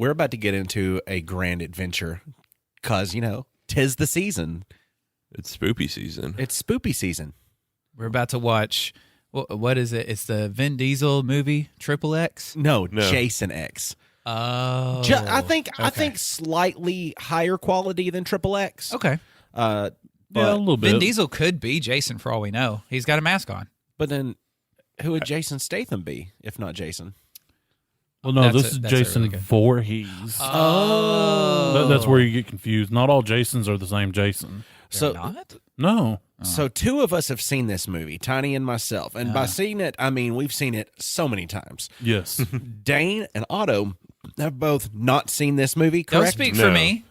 we're about to get into a grand adventure because, 'tis the season. It's spoopy season. It's spoopy season. We're about to watch, what is it? It's the Vin Diesel movie, Triple X? No. Jason X. Oh. I think slightly higher quality than Triple X. Okay. But a little bit. Vin Diesel could be Jason for all we know. He's got a mask on. But then who would Jason Statham be if not Jason? Well, no, That's this is a really Jason good- Voorhees. Oh. That's where you get confused. Not all Jasons are the same Jason. So Not? No. So two of us have seen this movie, Tiny and myself. And by seeing it, I mean we've seen it so many times. Yes. Dane and Otto have both not seen this movie, correct? Don't speak for me.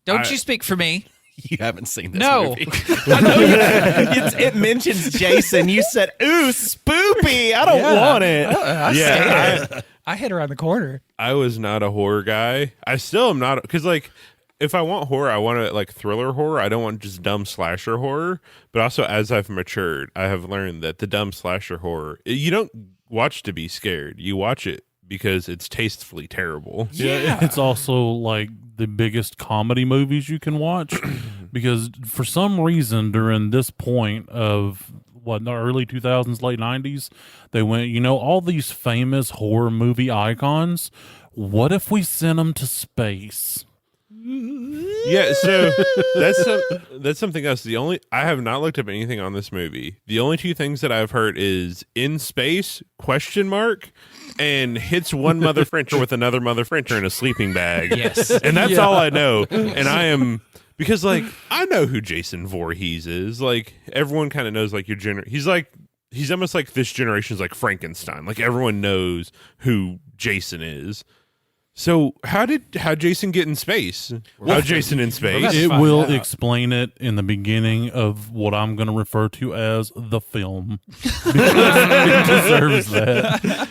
Don't you speak for me. You haven't seen this No. movie. I know it mentions Jason. You said, ooh, spoopy. I don't want it. I hit around the corner. I was not a horror guy. I still am not, because like if I want horror, I want it like thriller horror. I don't want just dumb slasher horror. But also, as I've matured, I have learned that the dumb slasher horror, you don't watch to be scared. You watch it because it's tastefully terrible. Yeah, it's also like the biggest comedy movies you can watch because for some reason during this point of the early 2000s, late 90s, they went, all these famous horror movie icons, what if we sent them to space? Yeah, so that's something else. I have not looked up anything on this movie. The only two things that I've heard is in space ? And hits one mother Frencher with another mother Frencher in a sleeping bag. Yes. And that's all I know. And I am because like I know who Jason Voorhees is. Like everyone kind of knows like your he's almost like this generation's like Frankenstein. Like everyone knows who Jason is. So how'd Jason get in space? How'd Jason in space? It will explain it in the beginning of what I'm going to refer to as the film. Because it deserves that.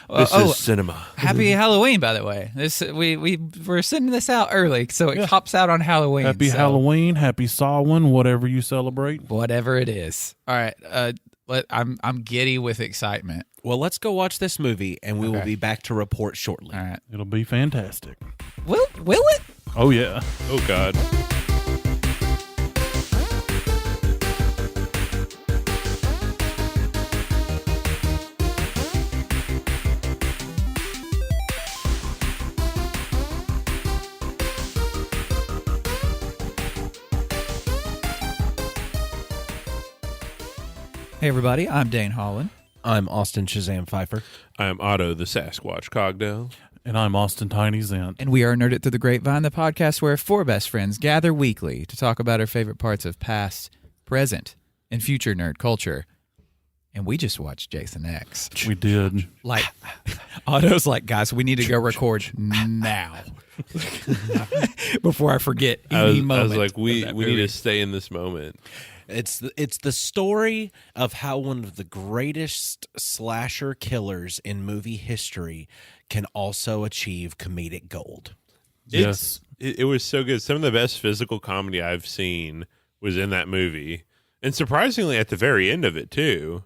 This is cinema. Happy Halloween, by the way. We're sending this out early, so it pops out on Halloween. Happy Halloween, happy Samhain, whatever you celebrate. Whatever it is. All right. I'm giddy with excitement. Well, let's go watch this movie, and we will be back to report shortly. All right. It'll be fantastic. Will it? Oh, yeah. Oh, God. Hey, everybody. I'm Dane Holland. I'm Austin Shazam Pfeiffer. I am Otto the Sasquatch Cogdell. And I'm Austin Tiny Zent. And we are Nerd It Through the Grapevine, the podcast where four best friends gather weekly to talk about our favorite parts of past, present, and future nerd culture. And we just watched Jason X. We did. Like, Otto's like, guys, we need to go record now. Before I forget any moment. I was like, we need to stay in this moment. It's the story of how one of the greatest slasher killers in movie history can also achieve comedic gold. Yes. It was so good. Some of the best physical comedy I've seen was in that movie. And surprisingly, at the very end of it, too.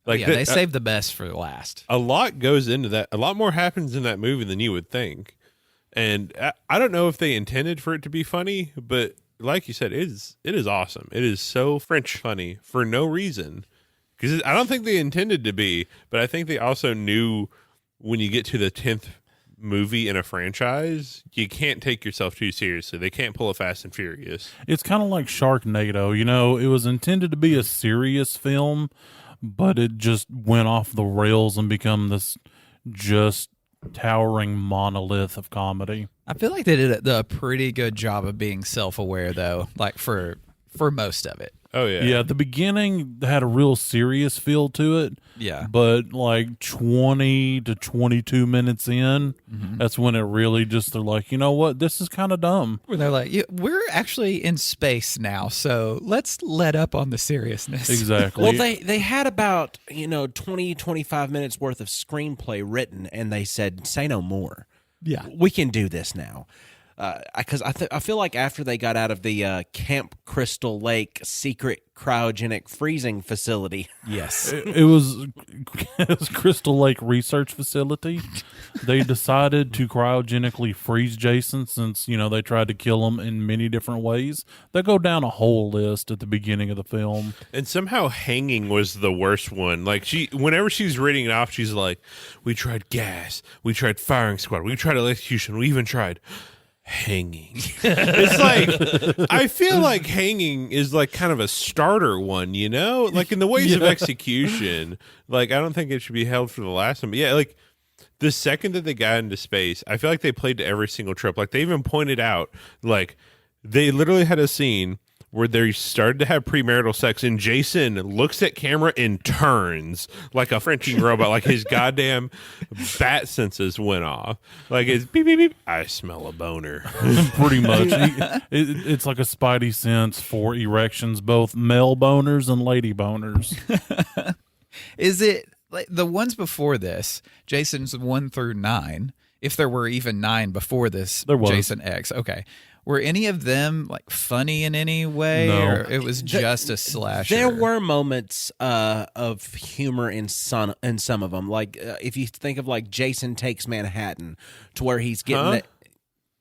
Like they saved the best for last. A lot goes into that. A lot more happens in that movie than you would think. And I don't know if they intended for it to be funny, but like you said, it is awesome. It is so French funny for no reason. Because I don't think they intended to be, but I think they also knew when you get to the 10th movie in a franchise, you can't take yourself too seriously. They can't pull a Fast and Furious. It's kind of like Sharknado. It was intended to be a serious film, but it just went off the rails and become this just towering monolith of comedy. I feel like they did a pretty good job of being self-aware, though, like for most of it. Oh, yeah. Yeah, the beginning had a real serious feel to it. Yeah. But like 20 to 22 minutes in, that's when it really just, they're like, you know what? This is kind of dumb. Where they're like, we're actually in space now, so let's let up on the seriousness. Exactly. Well, they had about 20, 25 minutes worth of screenplay written, and they said, say no more. Yeah. We can do this now. because I feel like after they got out of the Camp Crystal Lake secret cryogenic freezing facility, Yes. It was Crystal Lake Research Facility. They decided to cryogenically freeze Jason since, they tried to kill him in many different ways. They go down a whole list at the beginning of the film. And somehow hanging was the worst one. Like whenever she's reading it off, she's like, "We tried gas, we tried firing squad, we tried electrocution, we even tried hanging." It's like, I feel like hanging is like kind of a starter one, like in the ways of execution. Like, I don't think it should be held for the last one, but yeah, like the second that they got into space, I feel like they played to every single trip. Like, they even pointed out, like, they literally had a scene where they started to have premarital sex, and Jason looks at camera and turns like a Frenching robot, like his goddamn bat senses went off. Like, it's beep, beep, beep. I smell a boner. Pretty much. It's like a spidey sense for erections, both male boners and lady boners. Is it like the ones before this, Jason's 1 through 9, if there were even 9 before this, There was. Jason X, okay. Were any of them like funny in any way, No. or it was just a slasher? there were moments of humor in some of them. Like if you think of like Jason Takes Manhattan, to where he's getting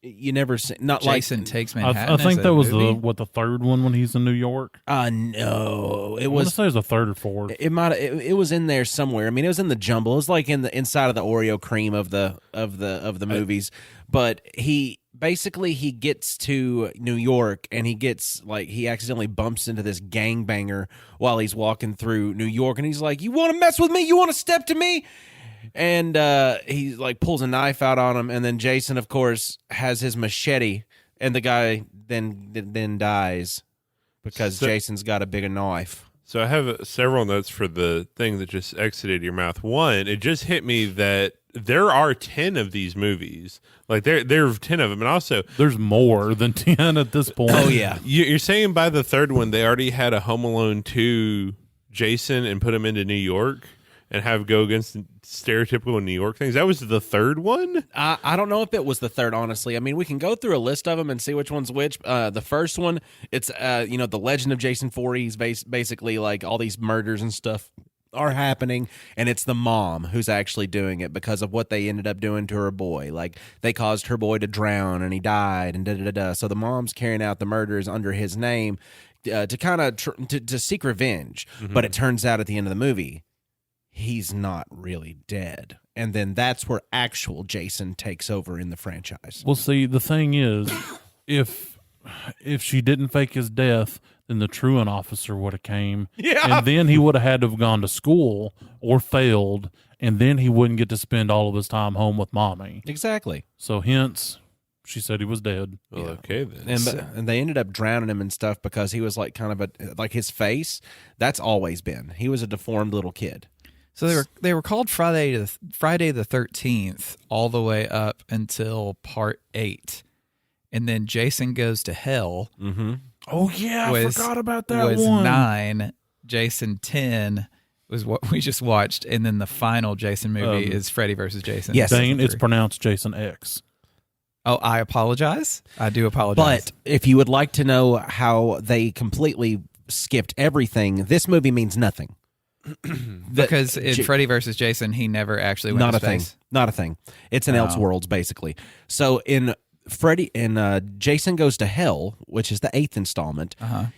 you never see, not Jason like Takes I Manhattan. think as that a was movie? the third one when he's in New York. no, it I want to was. say it was the third or fourth. It was in there somewhere. I mean, it was in the jumble. It was like in the inside of the Oreo cream of the movies. But he gets to New York, and he accidentally bumps into this gangbanger while he's walking through New York, and he's like, "You want to mess with me? You want to step to me?" And he like pulls a knife out on him, and then Jason, of course, has his machete, and the guy then dies because Jason's got a bigger knife. So I have several notes for the thing that just exited your mouth. One, it just hit me that there are 10 of these movies. Like, there are 10 of them. And also, There's more than 10 at this point. Oh yeah, you're saying by the third one, they already had a Home Alone 2 Jason and put him into New York and have go against stereotypical New York things. That was the third one? I don't know if it was the third, honestly. I mean, we can go through a list of them and see which one's which. The first one, it's the Legend of Jason Voorhees. Basically, like all these murders and stuff are happening, and it's the mom who's actually doing it because of what they ended up doing to her boy. Like, they caused her boy to drown, and he died, and da-da-da-da. So the mom's carrying out the murders under his name to kind of to seek revenge. Mm-hmm. But it turns out at the end of the movie, he's not really dead. And then that's where actual Jason takes over in the franchise. Well, see, the thing is, if she didn't fake his death, then the truant officer would have came. Yeah. And then he would have had to have gone to school or failed, and then he wouldn't get to spend all of his time home with mommy. Exactly. So hence, she said he was dead. Well, okay, then. And they ended up drowning him and stuff because he was like kind of like his face. That's always been. He was a deformed little kid. So they were called Friday the 13th all the way up until part 8, and then Jason Goes to Hell. Mm-hmm. Oh, yeah, I forgot about that was one. 9. Jason 10 was what we just watched, and then the final Jason movie is Freddy versus Jason. Yes. Dane, it's 3. pronounced Jason X. Oh, I apologize. I do apologize. But if you would like to know how they completely skipped everything, this movie means nothing. because in Freddy versus Jason, he never actually went Not to a thing. space. Not a thing. It's an Elseworlds, basically. So in Jason Goes to Hell, which is the 8th installment,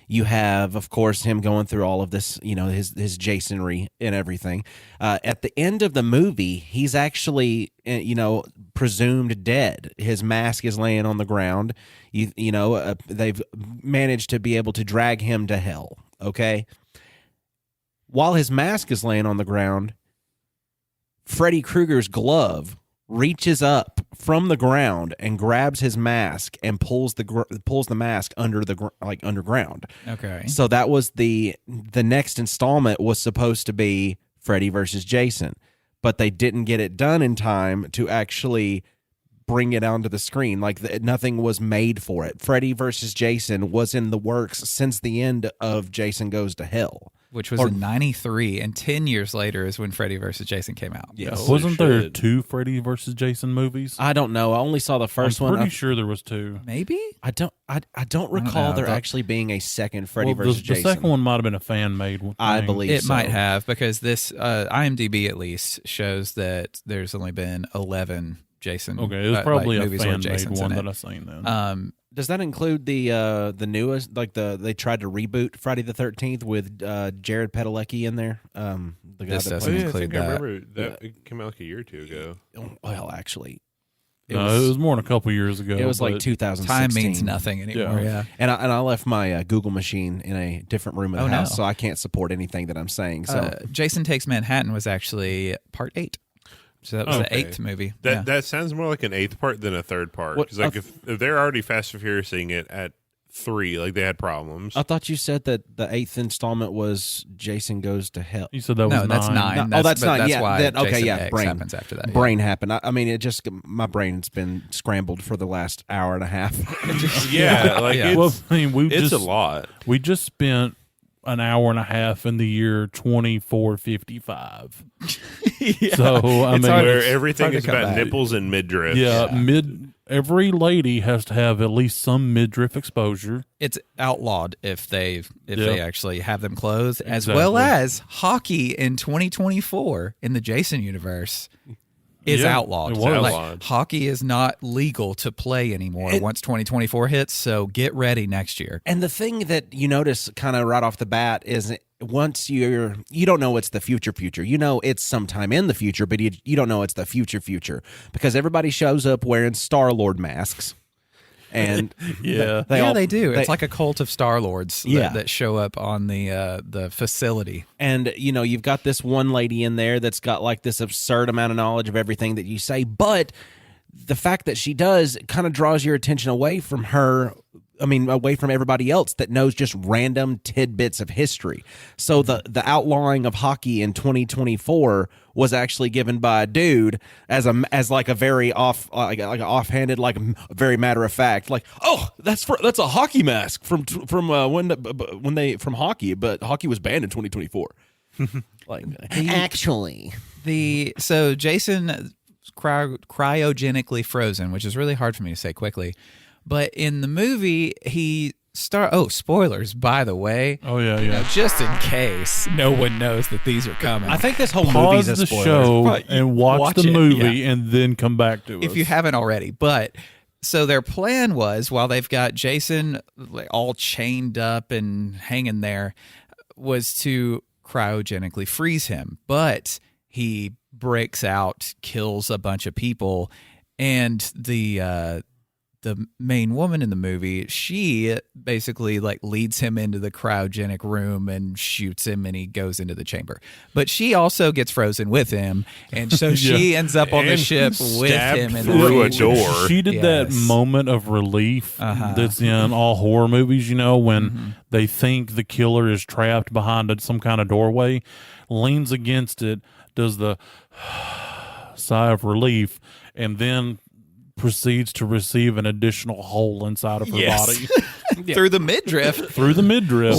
you have, of course, him going through all of this, his Jasonry and everything. At the end of the movie, he's actually, presumed dead. His mask is laying on the ground. They've managed to be able to drag him to hell. Okay. While his mask is laying on the ground, Freddy Krueger's glove reaches up from the ground and grabs his mask and pulls the mask underground. Okay. So that was the next installment was supposed to be Freddy versus Jason, but they didn't get it done in time to actually bring it onto the screen. Like nothing was made for it. Freddy versus Jason was in the works since the end of Jason Goes to Hell. which was in 93, and 10 years later is when Freddy vs. Jason came out. Yes. Wasn't there 2 Freddy versus Jason movies? I don't know. I only saw the first I'm one. pretty sure there was 2. Maybe? I don't recall know. there actually being a second Freddy versus the Jason. second one might have been a fan-made one. I believe It so. might have, because this IMDb at least shows that there's only been 11 Jason. Okay, it was probably a movies where fan-made Jason's one in that it. I've seen then. Does that include the newest? Like they tried to reboot Friday the 13th with Jared Padalecki in there. The guy This that doesn't plays- I include think I that. remember that it came out like a year or 2 ago. Well, actually, It was more than a couple years ago. it was like but 2016. Time means nothing anymore, yeah. And I left my Google machine in a different room of the Oh, no. house, so I can't support anything that I'm saying. So Jason Takes Manhattan was actually part 8. So that was the 8th movie. That sounds more like an 8th part than a 3rd part. What- Because like if they're already Fast and Furiousing it at 3, like they had problems. I thought you said that the 8th installment was Jason Goes to Hell. you said that was No, that's 9. 9. That's but 9. That's Yeah, why okay, Jason yeah, X brain happens after that. Brain happened. I mean, it just my brain's been scrambled for the last hour and a half. yeah, like Yeah. it's, Well, I mean, it's a lot. We just spent an hour and a half in the year 2455. Yeah. So I mean, Where it's everything hard to is come about back. nipples and midriff. yeah, every lady has to have at least some midriff exposure. It's outlawed if they actually have them clothed, as Exactly. well as hockey in 2024 in the Jason universe is Yeah, outlawed. it was. Like, Outlawed. hockey is not legal to play anymore once 2024 hits, so get ready next year. And the thing that you notice kind of right off the bat is once you don't know it's the future. You know it's sometime in the future, but you don't know it's the future because everybody shows up wearing Star-Lord masks. And Yeah. they do. It's like a cult of Star-Lords Yeah. that show up on the facility. And, you've got this one lady in there that's got like this absurd amount of knowledge of everything that you say. But the fact that she does kind of draws your attention away from her. I mean, away from everybody else that knows just random tidbits of history. So the outlawing of hockey in 2024 was actually given by a dude as like a very like an offhanded, like very matter of fact, like, oh, that's a hockey mask from hockey, but hockey was banned in 2024. Like actually, So Jason cryogenically frozen, which is really hard for me to say quickly. But in the movie, spoilers, by the way. Oh yeah. Just in case no one knows that these are coming. I think this whole Pause movie's a the spoiler. show Right, and watch the it, movie yeah. and then come back to us. if you haven't already. But so their plan was, while they've got Jason all chained up and hanging there, was to cryogenically freeze him. But he breaks out, kills a bunch of people, and the main woman in the movie, she basically like leads him into the cryogenic room and shoots him, and he goes into the chamber. But she also gets frozen with him, and so she ends up on the And ship with stabbed him in the through a room. door. She did that Yes. moment of relief that's in all horror movies, when they think the killer is trapped behind some kind of doorway, leans against it, does the sigh of relief, and then proceeds to receive an additional hole inside of her Yes. body Through the midriff. through the midriff.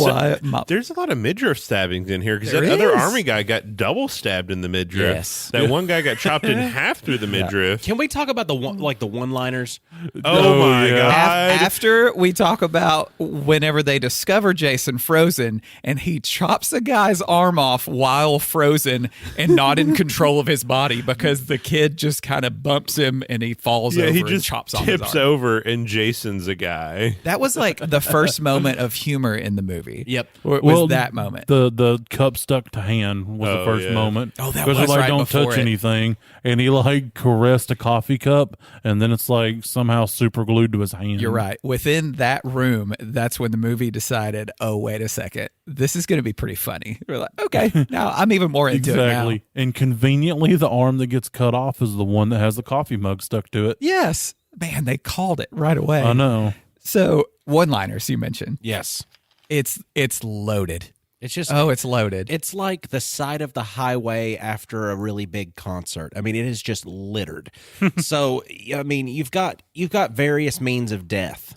There's a lot of midriff stabbings in here because There that other is. army guy got double stabbed in the midriff. Yes. That one guy got chopped in half through the midriff. Can we talk about the one-liners? Oh my yeah. god! After we talk about whenever they discover Jason frozen and he chops a guy's arm off while frozen and not in control of his body because the kid just kind of bumps him and he falls over he and just chops off his tips arm. over, and Jason's a guy. That was like the first moment of humor in the movie. Yep. Was that moment. The cup stuck to hand was the Oh, first yeah. moment. Oh, that because was like right don't before touch it. anything, and he like caressed a coffee cup, and then it's like somehow super glued to his hand. You're right. Within that room, that's when the movie decided, oh, wait a second. This is going to be pretty funny. We're like, okay, now I'm even more into it now. Exactly. And conveniently, the arm that gets cut off is the one that has the coffee mug stuck to it. Yes. Man, they called it right away. I know. So, one-liners you mentioned. Yes. It's loaded. It's just It's loaded. it's like the side of the highway after a really big concert. I mean, it is just littered. So, I mean, you've got various means of death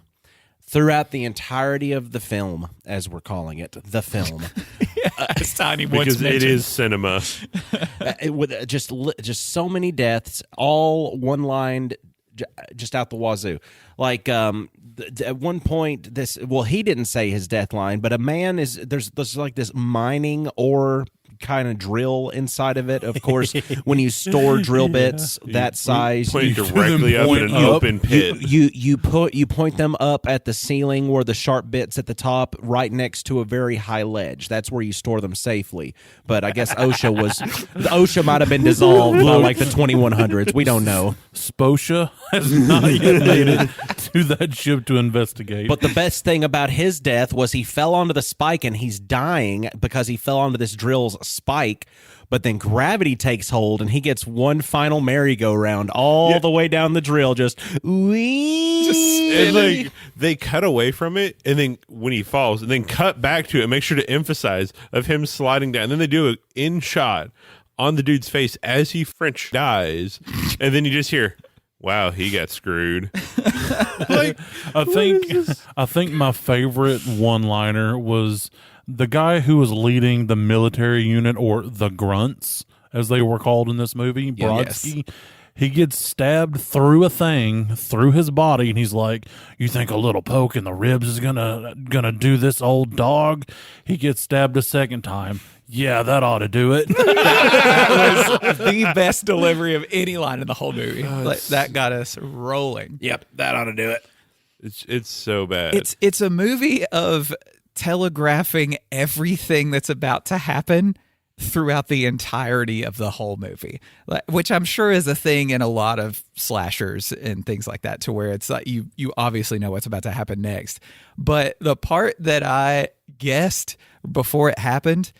throughout the entirety of the film, as we're calling it, the film. As Tiny because it is cinema. With just so many deaths, all one-lined, just out the wazoo. Like at one point, he didn't say his death line, but a man there's like this mining ore kind of drill inside of it. Of course, when you store drill bits that size, Point directly up in an open pit. You point them up at the ceiling where the sharp bits at the top, right next to a very high ledge. That's where you store them safely. But I guess OSHA might have been dissolved by like the 2100s. We don't know. Scotia has not yet made it to that ship to investigate. But the best thing about his death was he fell onto the spike and he's dying because he fell onto this drill's spike. But then gravity takes hold and he gets one final merry-go-round all the way down the drill. Just and like they cut away from it, and then when he falls, and then cut back to it, make sure to emphasize of him sliding down. And then they do an in shot on the dude's face as he French dies, and then you just hear, "Wow, he got screwed." Like, I think my favorite one-liner was the guy who was leading the military unit, or the Grunts, as they were called in this movie, Brodsky. Yes. He gets stabbed through a thing, through his body, and he's like, "You think a little poke in the ribs is gonna do this old dog?" He gets stabbed a second time. Yeah, that ought to do it. That was the best delivery of any line in the whole movie. That got us rolling. Yep, that ought to do it. It's so bad. It's a movie of telegraphing everything that's about to happen throughout the entirety of the whole movie, which I'm sure is a thing in a lot of slashers and things like that, to where it's like you obviously know what's about to happen next. But the part that I guessed before it happened,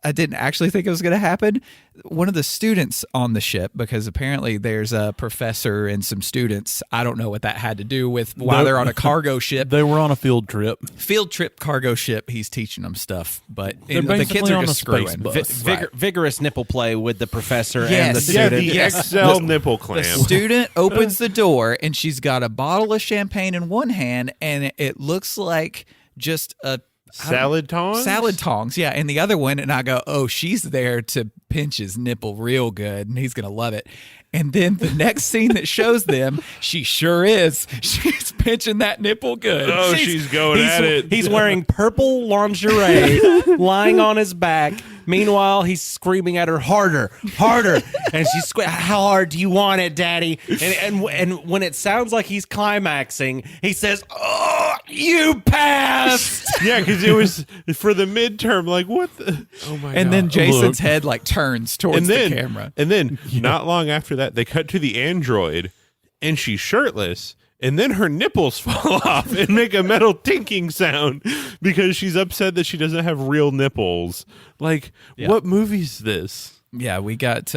I didn't actually think it was going to happen. One of the students on the ship, because apparently there's a professor and some students. I don't know what that had to do with why they're on a cargo ship. They were on a field trip Cargo ship. He's teaching them stuff, but the kids are just screwing. Vigorous nipple play with the professor and the student. The XL nipple clamp. The student opens the door and she's got a bottle of champagne in one hand, and it looks like just a salad tongs, yeah, and the other one, and I go, oh, she's there to pinch his nipple real good, and he's gonna love it. And then the next scene that shows them, she sure is. She's pinching that nipple good. Oh, she's going at it. He's wearing purple lingerie, lying on his back. Meanwhile, he's screaming at her, harder, and she's how hard do you want it, Daddy? And when it sounds like he's climaxing, he says, "Oh, you passed." Yeah, because it was for the midterm. Like, what the? Oh my! And God. then Jason's head like turns towards the camera. And then not long after that, they cut to the android, and she's shirtless. And then her nipples fall off and make a metal tinking sound because she's upset that she doesn't have real nipples. Like, what movie's this? Yeah, we got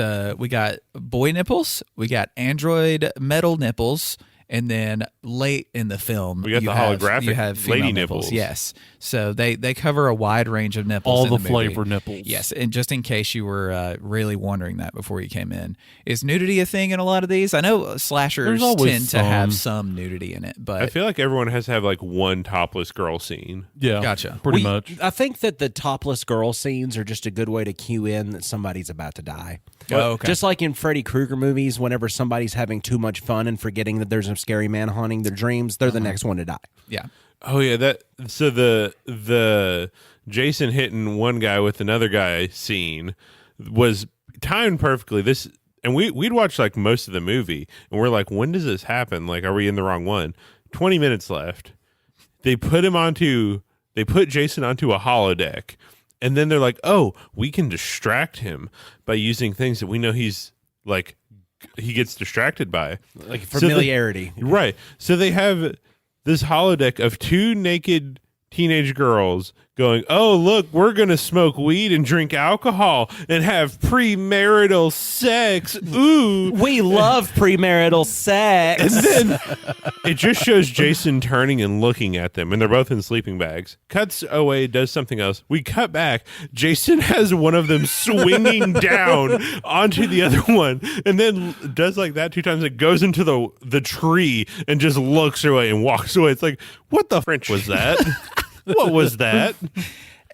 boy nipples, we got android metal nipples, and then late in the film, we got you have female lady nipples. nipples. Yes, so they cover a wide range of nipples. All in the movie. flavor nipples. Yes, and just in case you were really wondering that before you came in, is nudity a thing in a lot of these? I know slashers tend to have some nudity in it, but I feel like everyone has to have like one topless girl scene. Yeah, gotcha. Pretty much. I think that the topless girl scenes are just a good way to cue in that somebody's about to die. Oh, okay. Just like in Freddy Krueger movies, whenever somebody's having too much fun and forgetting that there's a scary man haunting their dreams, they're the next one to die. Yeah. Oh yeah, so the Jason hitting one guy with another guy scene was timed perfectly. And we'd watched like most of the movie, and we're like, when does this happen? Like, are we in the wrong one? 20 minutes left. They put Jason onto a holodeck, and then they're like, oh, we can distract him by using things that we know he's like he gets distracted by, like familiarity. Right. So they have this holodeck of two naked teenage girls going, oh, look, we're going to smoke weed and drink alcohol and have premarital sex. Ooh. We love premarital sex. And then it just shows Jason turning and looking at them, and they're both in sleeping bags. Cuts away, does something else. We cut back. Jason has one of them swinging down onto the other one, and then does like that 2 times. It goes into the tree and just looks away and walks away. It's like, what the French was that? What was that?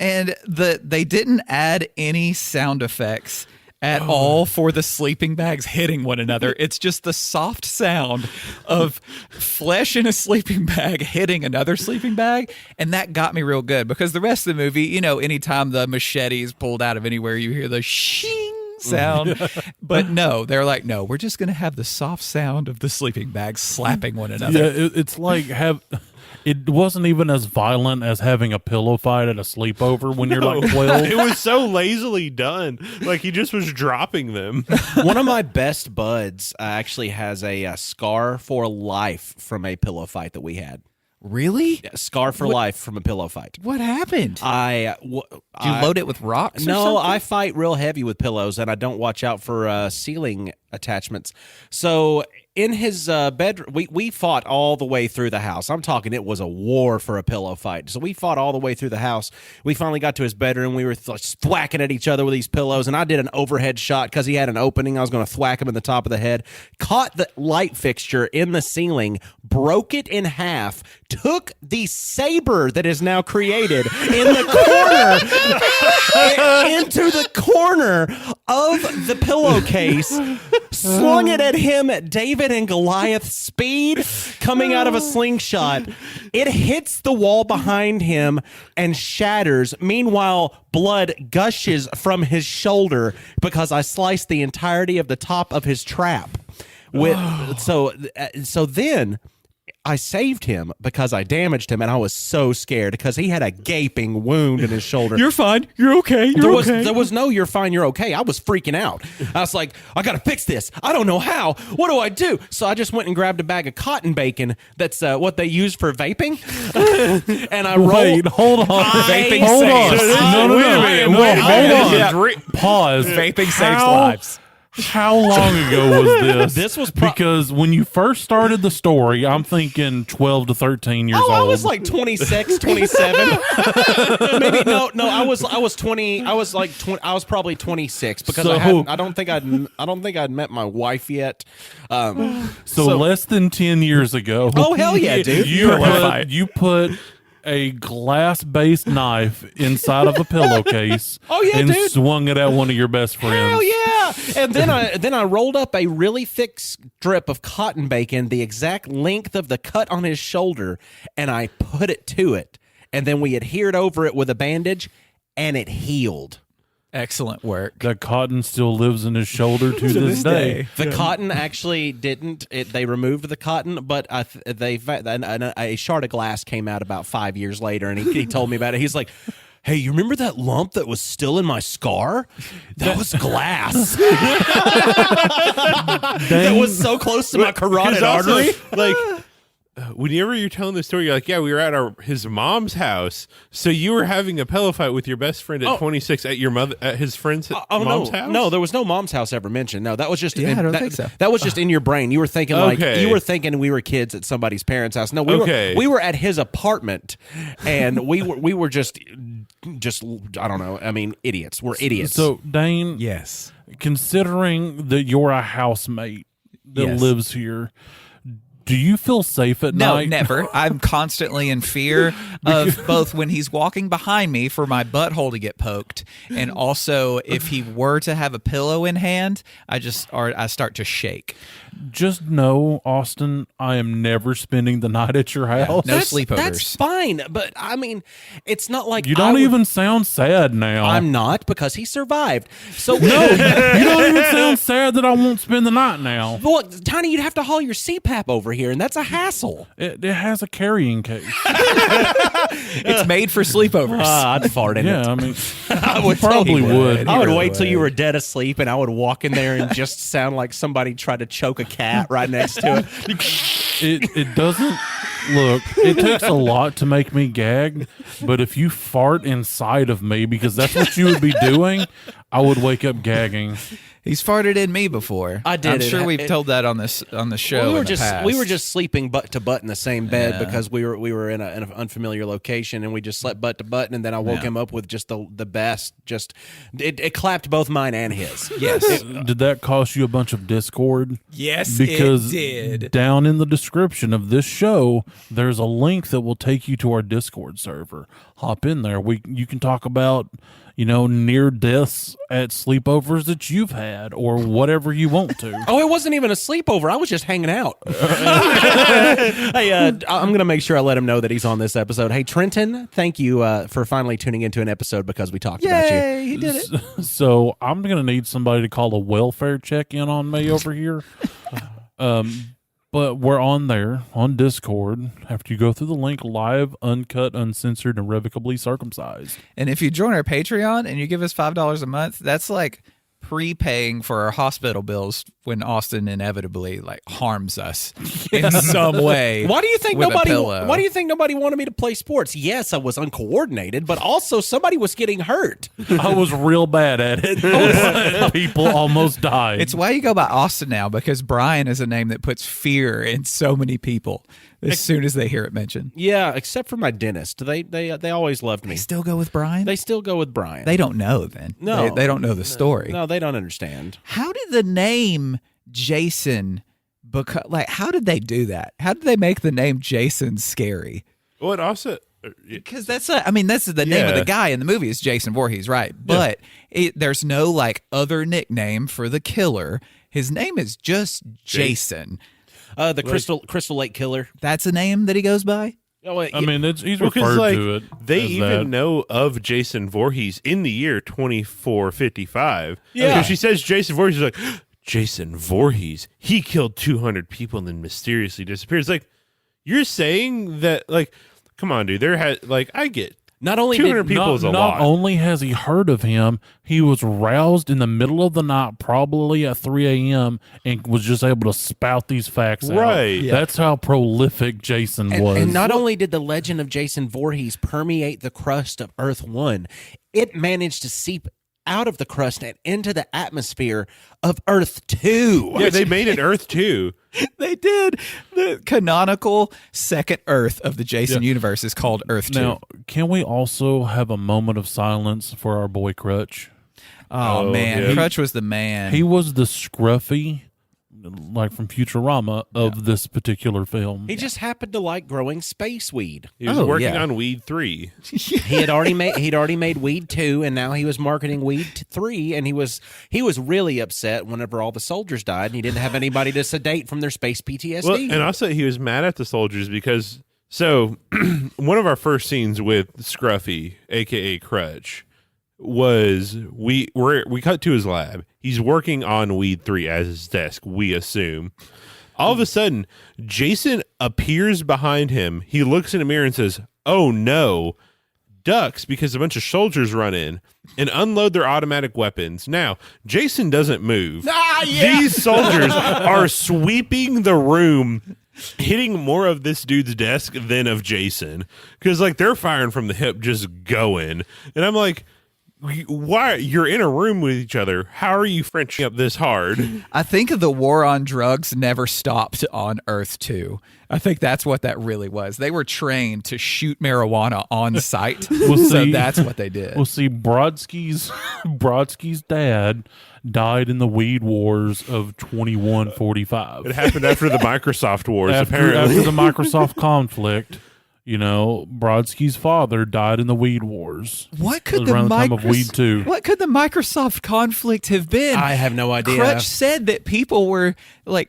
And they didn't add any sound effects at all for the sleeping bags hitting one another. It's just the soft sound of flesh in a sleeping bag hitting another sleeping bag. And that got me real good because the rest of the movie, anytime the machete is pulled out of anywhere, you hear the shing sound. But no, they're like, no, we're just going to have the soft sound of the sleeping bags slapping one another. Yeah, it's like it wasn't even as violent as having a pillow fight at a sleepover when you're like 12. It was so lazily done. Like he just was dropping them. One of my best buds actually has a scar for life from a pillow fight that we had. Really? Scar for life from a pillow fight. What happened? Did you load it with rocks? No, or something? I fight real heavy with pillows, and I don't watch out for ceiling attachments. So in his bedroom, we fought all the way through the house. I'm talking, it was a war for a pillow fight. So we fought all the way through the house. We finally got to his bedroom. We were thwacking at each other with these pillows, and I did an overhead shot because he had an opening. I was going to thwack him in the top of the head. Caught the light fixture in the ceiling, broke it in half, took the saber that is now created in the corner into the corner of the pillowcase, slung it at him at David and Goliath speed, coming out of a slingshot. It hits the wall behind him and shatters. Meanwhile, blood gushes from his shoulder because I sliced the entirety of the top of his trap. So then I saved him because I damaged him, and I was so scared because he had a gaping wound in his shoulder. You're fine. You're okay. There was no you're fine, you're okay. I was freaking out. I was like, I got to fix this. I don't know how. What do I do? So I just went and grabbed a bag of cotton bacon. That's what they use for vaping. And I Wait, hold on. Vaping hold saves. on. No. Hold on. Pause. Vaping saves lives. How long ago was this? This was because when you first started the story, I'm thinking 12 to 13 years old. I was like 26, 27. Maybe no. I was 20. I was like 20. I was probably 26 because I don't think I'd met my wife yet. So less than 10 years ago. Oh hell yeah, dude! You put a glass-based knife inside of a pillowcase. Oh yeah, and dude! Swung it at one of your best friends. Hell yeah! And then I rolled up a really thick strip of cotton bacon, the exact length of the cut on his shoulder, and I put it to it. And then we adhered over it with a bandage, and it healed. Excellent work. That cotton still lives in his shoulder to this day. The cotton actually didn't. They removed the cotton, but a shard of glass came out about 5 years later, and he told me about it. He's like, hey, you remember that lump that was still in my scar? That was glass. That was so close to my carotid artery. Like, whenever you're telling the story, you're like, yeah, we were at his mom's house. So you were having a pillow fight with your best friend at 26 at his friend's mom's house? No, there was no mom's house ever mentioned. No, that was just I don't think so. That was just in your brain. You were thinking we were kids at somebody's parents' house. No, we were at his apartment, and we were just I don't know. I mean, idiots. We're idiots. So Dane, Yes. considering that you're a housemate that lives here, do you feel safe at No, night? never. I'm constantly in fear of both when he's walking behind me for my butthole to get poked, and also if he were to have a pillow in hand, I start to shake. Just know, Austin, I am never spending the night at your house. No sleepovers. That's fine, but I mean, it's not like You don't even sound sad now. I'm not, because he survived. So No, you don't even sound sad that I won't spend the night now. Well, Tiny, you'd have to haul your CPAP over here, and that's a hassle. It has a carrying case. It's made for sleepovers. I'd fart in it. Yeah, I mean, I would probably would. I would really wait till you would. were dead asleep, and I would walk in there and just sound like somebody tried to choke a cat right next to it. It doesn't look. It takes a lot to make me gag, but if you fart inside of me, because that's what you would be doing, I would wake up gagging. He's farted in me before. I did. I'm sure we've told that on the show. We were in the past. we were just sleeping butt to butt in the same bed because we were in an unfamiliar location, and we just slept butt to butt. And then I woke him up with just the best. Just it clapped both mine and his. Yes. Did that cost you a bunch of Discord? Yes, Because it did. down in the description of this show, there's a link that will take you to our Discord server. Hop in there. You can talk about, near deaths at sleepovers that you've had or whatever you want to. Oh, it wasn't even a sleepover. I was just hanging out. Hey, I'm going to make sure I let him know that he's on this episode. Hey, Trenton, thank you for finally tuning into an episode because we talked about you. Yay, he did it. So I'm going to need somebody to call a welfare check-in on me over here. But we're on there, on Discord, after you go through the link, live, uncut, uncensored, and irrevocably circumcised. And if you join our Patreon and you give us $5 a month, that's like prepaying for our hospital bills when Austin inevitably harms us in some way. Why do you think with a nobody? pillow. Why do you think nobody wanted me to play sports? Yes, I was uncoordinated, but also somebody was getting hurt. I was real bad at it. People almost died. It's why you go by Austin now, because Brian is a name that puts fear in so many people as soon as they hear it mentioned. Yeah, except for my dentist. They always loved me. They still go with Brian? They still go with Brian. They don't know then. No. They don't know the story. No, they don't understand. How did the name Jason how did they do that? How did they make the name Jason scary? Well, it also Because that's the name of the guy in the movie is Jason Voorhees, right? But there's no other nickname for the killer. His name is just Jason. The Crystal Lake Killer. That's a name that he goes by? Oh, I mean, he's Well, 'cause, referred to it. They as even that. know of Jason Voorhees in the year 2455. Yeah. Because she says Jason Voorhees is like, Jason Voorhees, he killed 200 people and then mysteriously disappeared. It's like, you're saying that, come on, dude. I get not only 200 people is a lot. Not only has he heard of him, he was roused in the middle of the night, probably at 3 a.m., and was just able to spout these facts out. Right. Yeah. That's how prolific Jason was. And not only did the legend of Jason Voorhees permeate the crust of Earth 1, it managed to seep out of the crust and into the atmosphere of Earth 2. Yeah, they made it Earth 2. They did. The canonical second Earth of the Jason universe is called Earth 2. Now, can we also have a moment of silence for our boy Crutch? Oh man, yeah. Crutch was the man. He was the scruffy, from Futurama, of this particular film. He just happened to like growing space weed. He was working on Weed 3. He'd already made Weed 2, and now he was marketing Weed 3, and he was really upset whenever all the soldiers died, and he didn't have anybody to sedate from their space PTSD. Well, and also he was mad at the soldiers because one of our first scenes with Scruffy, aka Crutch, was we cut to his lab. He's working on Weed 3 as his desk, we assume. All of a sudden, Jason appears behind him. He looks in a mirror and says, "Oh no," ducks because a bunch of soldiers run in and unload their automatic weapons. Now, Jason doesn't move. These soldiers are sweeping the room, hitting more of this dude's desk than of Jason. Because they're firing from the hip, just going. And I'm like, why? You're in a room with each other. How are you Frenching up this hard? I think the war on drugs never stopped on Earth 2. I think that's what that really was. They were trained to shoot marijuana on site. So that's what they did. Well, see, Brodsky's dad died in the weed wars of 2145. It happened after the Microsoft wars, apparently. After the Microsoft conflict, Brodsky's father died in the weed wars. What could around the time of Weed 2. What could the Microsoft conflict have been? I have no idea. Crutch said that people were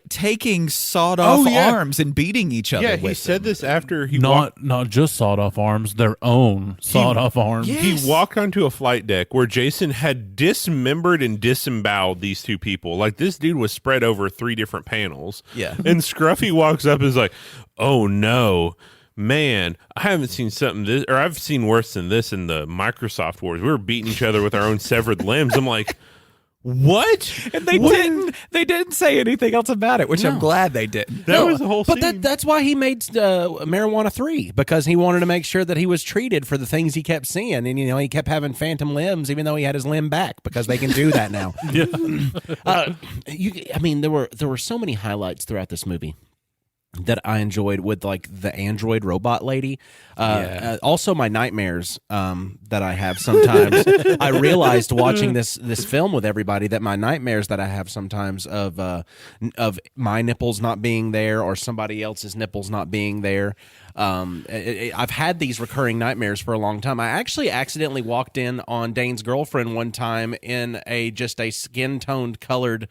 taking sawed-off arms and beating each other. Yeah, he with said this after he Not just sawed-off arms, their own sawed-off arms. Yeah. He walked onto a flight deck where Jason had dismembered and disemboweled these two people. This dude was spread over 3 different panels. Yeah. And Scruffy walks up and is like, "Oh no, man, I haven't seen I've seen worse than this in the Microsoft wars. We were beating each other with our own severed limbs." I'm like, What? And they didn't say anything else about it, which I'm glad they didn't. That was the whole scene. But that's why he made Marijuana 3, because he wanted to make sure that he was treated for the things he kept seeing. And, he kept having phantom limbs, even though he had his limb back, because they can do that now. There were so many highlights throughout this movie that I enjoyed with like the android robot lady. Also my nightmares that I have sometimes. I realized watching this film with everybody that my nightmares that I have sometimes of my nipples not being there or somebody else's nipples not being there. I've had these recurring nightmares for a long time. I actually accidentally walked in on Dane's girlfriend one time in just a skin toned colored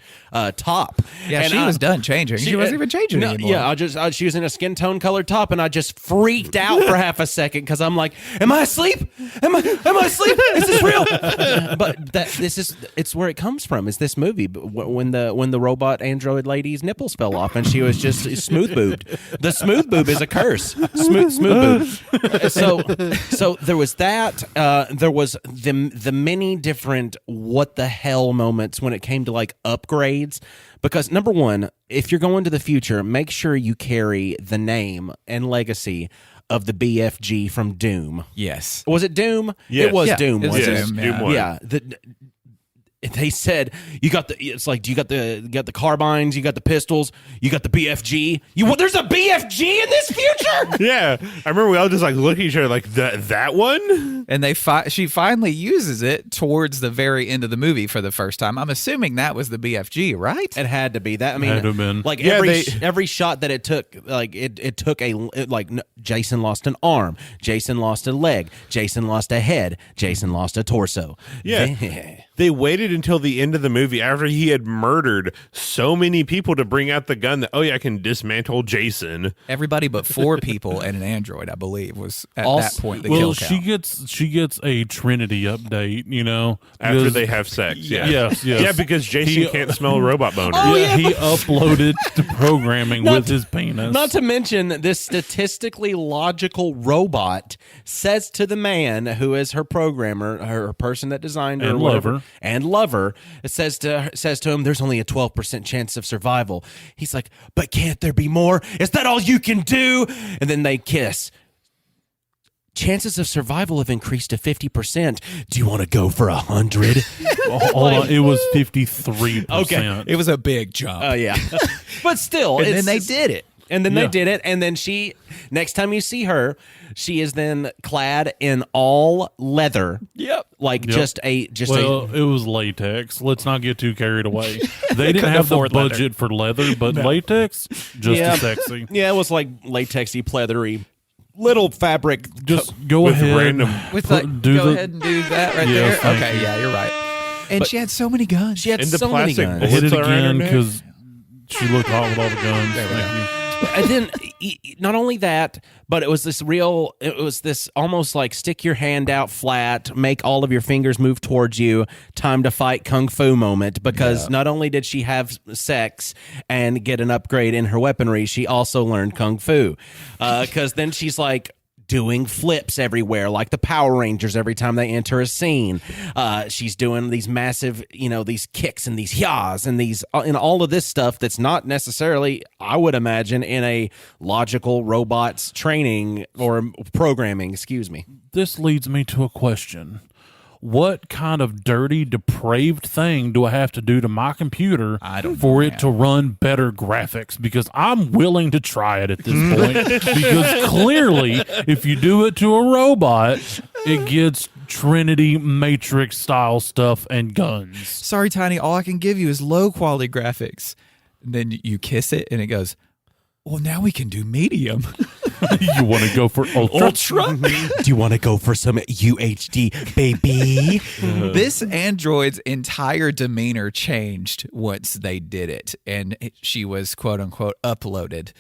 top. Yeah, and she was done changing. She wasn't even changing anymore. Yeah, she was in a skin tone colored top, and I just freaked out for half a second because I'm like, "Am I asleep? Am I asleep? Is this real?" But it's where it comes from. Is this movie when the robot android lady's nipples fell off and she was just smooth boobed. The smooth boob is a curse. Smooth boob. So there was that. There was the many different what the hell moments when it came to like upgrades. Because number one, if you're going to the future, make sure you carry the name and legacy of the BFG from Doom. Yes. Was it Doom? Yes. It was Yeah, Doom. it was Wasn't Doom, it? yeah. Doom 1. Yeah. They said you got the. It's like you got the carbines, you got the pistols, you got the BFG. There's a BFG in this future. Yeah, I remember we all just like look at each other like that one. And she finally uses it towards the very end of the movie for the first time. I'm assuming that was the BFG, right? It had to be that. I mean, Had to have been. like Yeah, every shot that it took, like it took Jason lost an arm, Jason lost a leg, Jason lost a head, Jason lost a torso. Yeah. They waited until the end of the movie after he had murdered so many people to bring out the gun that, I can dismantle Jason. Everybody but 4 people and an android, I believe, was at that point the Well, kill count. she gets a Trinity update, After because- they have sex. Yeah. Yes. Yeah, because Jason can't smell a robot boner. He uploaded the programming with his penis. Not to mention, this statistically logical robot says to the man who is her programmer, her person that designed her, And or whatever, lover. and lover, it says to him, "There's only a 12% chance of survival." He's like, "But can't there be more? Is that all you can do?" And then they kiss. Chances of survival have increased to 50%. Do you want to go for 100? Hold on, it was 53%. Okay. It was a big jump. Yeah, but still, and then they did it. And then Yeah. they did it, and then next time you see her, she is then clad in all leather. Yep. Like Yep. It was latex. Let's not get too carried away. They didn't have the afford leather. budget for leather, but latex, just as sexy. Yeah, it was like latexy, pleathery, little fabric. Just go With ahead. random- With put- like, do go the- ahead and do that right Yeah, there. thank Okay, you. yeah, you're right. And she had so many guns. She had And the so many plastic guns. bullets. Hit it Bullets around her again neck. because she looked hot with all the guns. Thank you. And then not only that, but it was this almost like stick your hand out flat, make all of your fingers move towards you, time to fight kung fu moment, because not only did she have sex and get an upgrade in her weaponry, she also learned kung fu. Because then she's like doing flips everywhere, like the Power Rangers every time they enter a scene. She's doing these massive, these kicks and these yaws and all of this stuff that's not necessarily, I would imagine, in a logical robot's training or programming, excuse me. This leads me to a question. What kind of dirty, depraved thing do I have to do to my computer for it to run better graphics? Because I'm willing to try it at this point. Because clearly, if you do it to a robot, it gets Trinity Matrix style stuff and guns. Sorry, Tiny, all I can give you is low quality graphics. And then you kiss it and it goes, well, now we can do medium. You want to go for ultra? Do you want to go for some UHD, baby? This android's entire demeanor changed once they did it. And she was, quote unquote, uploaded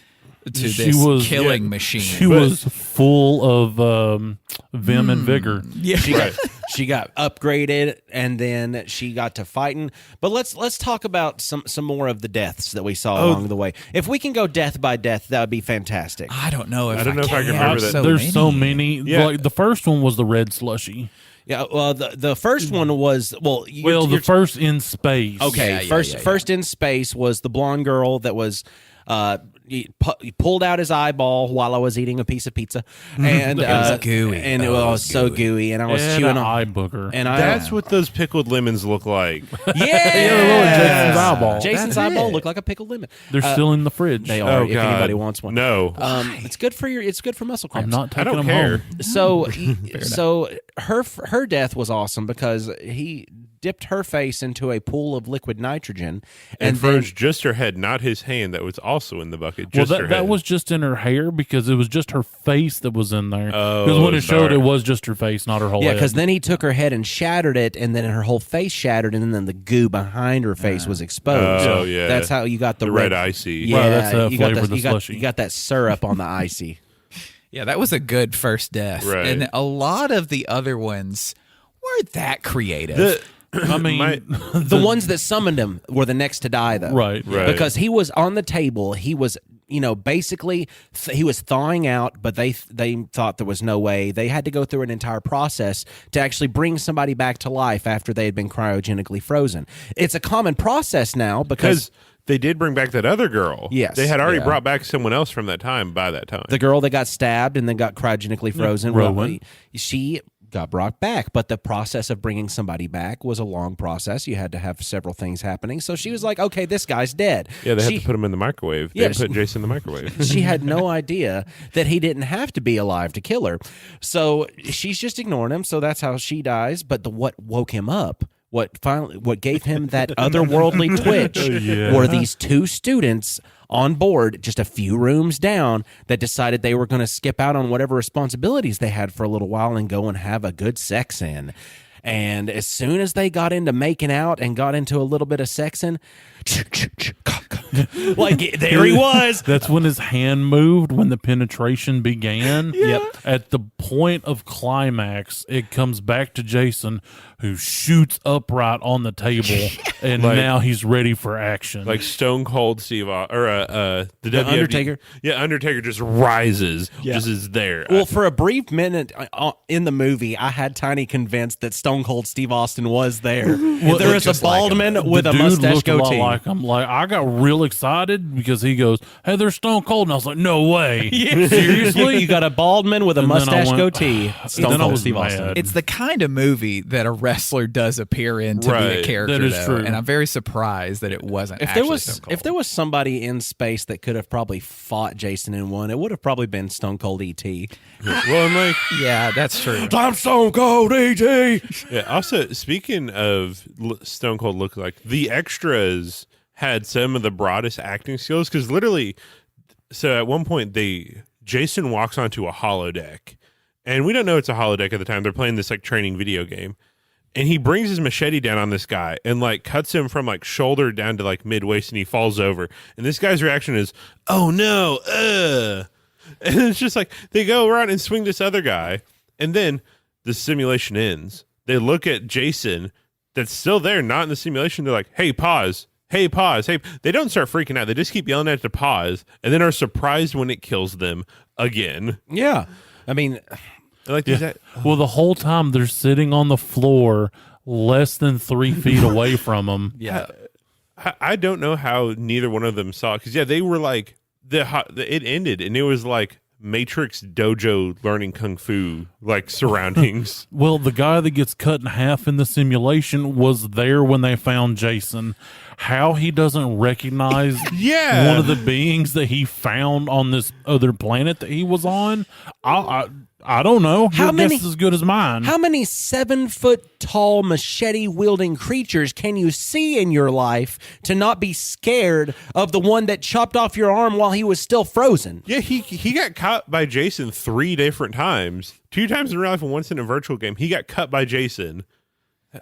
to this killing machine. She was full of vim and vigor. Yeah. She got upgraded, and then she got to fighting. But let's talk about some more of the deaths that we saw along the way. If we can go death by death, that would be fantastic. I don't know if I don't know if I can remember that. There's so many. Yeah. Like the first one was the red slushy. Yeah, well, the first one was the first in space. Okay, first in space was the blonde girl that was he pulled out his eyeball while I was eating a piece of pizza, and it was gooey. and it was so gooey, and I was chewing an on eye booger. And that's what those pickled lemons look like. Yeah, Jason's eyeball. Jason's eyeball looked like a pickled lemon. They're still in the fridge. They are. Oh, if God. anybody wants one, No. It's good for muscle cramps. I'm not I taking don't them care. home. So her death was awesome because he dipped her face into a pool of liquid nitrogen And then froze just her head, not his hand that was also in the bucket. Well, Just her head. that was just in her hair because it was just her face that was in there. Oh, Because when it showed, sorry. it was just her face, not her whole head. because then he took her head and shattered it, and then her whole face shattered, and then the goo behind her face was exposed. Oh, yeah. That's how you got the red icy. Yeah, Well, that's the you got flavor of the you got, slushy. you got that syrup on the icy. Yeah, that was a good first death. Right. And a lot of the other ones weren't that creative. I mean, The ones that summoned him were the next to die, though. Right. Because he was on the table. He was, basically he was thawing out, but they thought there was no way. They had to go through an entire process to actually bring somebody back to life after they had been cryogenically frozen. It's a common process now because they did bring back that other girl. Yes. They had already brought back someone else from that time by that time. the girl that got stabbed and then got cryogenically frozen, Rowan. she got brought back, but the process of bringing somebody back was a long process. You had to have several things happening. So she was like, okay, this guy's dead. Yeah, they had to put him in the microwave. They Yeah, had to put Jason in the microwave. She had no idea that he didn't have to be alive to kill her. So she's just ignoring him. So that's how she dies. But what woke him up, what gave him that otherworldly twitch were these two students on board just a few rooms down that decided they were going to skip out on whatever responsibilities they had for a little while and go and have a good sex in. And as soon as they got into making out and got into a little bit of sexing, like there he was. That's when his hand moved, when the penetration began. Yep. At the point of climax, it comes back to Jason, who shoots upright on the table, and now he's ready for action. Like Stone Cold Steve the WWF, Undertaker. Yeah, Undertaker just rises, just is there. Well, for a brief minute in the movie, I had Tiny convinced that Stone Cold Steve Austin was there. There was a bald man with The a dude mustache looked a lot goatee. like him. Like, I got real excited because he goes, "Hey, there's Stone Cold," and I was like, "No way, seriously?" You got a bald man with a And then I mustache went- goatee. Stone then I Cold was Steve mad. Austin. It's the kind of movie that a wrestler does appear in to be Right. a character. That is though, true. And I'm very surprised that it wasn't. If there actually was Stone Cold. if there was somebody in space that could have probably fought Jason in one, it would have probably been Stone Cold E.T. well, I'm like, yeah, that's true. I'm Stone Cold E.T. yeah. Also, speaking of Stone Cold look like, the extras had some of the broadest acting skills because literally, so at one point Jason walks onto a holodeck, and we don't know it's a holodeck at the time. They're playing this like training video game, and he brings his machete down on this guy and like cuts him from like shoulder down to like mid waist, and he falls over. And this guy's reaction is, "Oh no, And it's just like they go around and swing this other guy, and then the simulation ends. They look at Jason that's still there, not in the simulation. They're like, "Hey, pause. Hey, pause. Hey." They don't start freaking out. They just keep yelling at it to pause, and then are surprised when it kills them again. Yeah, I mean, They're like, "Is that?" Well, the whole time they're sitting on the floor, less than 3 feet away from him. Yeah. I don't know how neither one of them saw it because they were like it ended and it was like Matrix Dojo learning kung fu like surroundings. Well, the guy that gets cut in half in the simulation was there when they found Jason. How he doesn't recognize Yeah. one of the beings that he found on this other planet that he was on, I don't know. How Your many- guess is as good as mine. how many 7-foot tall machete wielding creatures can you see in your life to not be scared of the one that chopped off your arm while he was still frozen? Yeah, he got caught by Jason 3 different times. 2 times in real life and once in a virtual game. He got cut by Jason.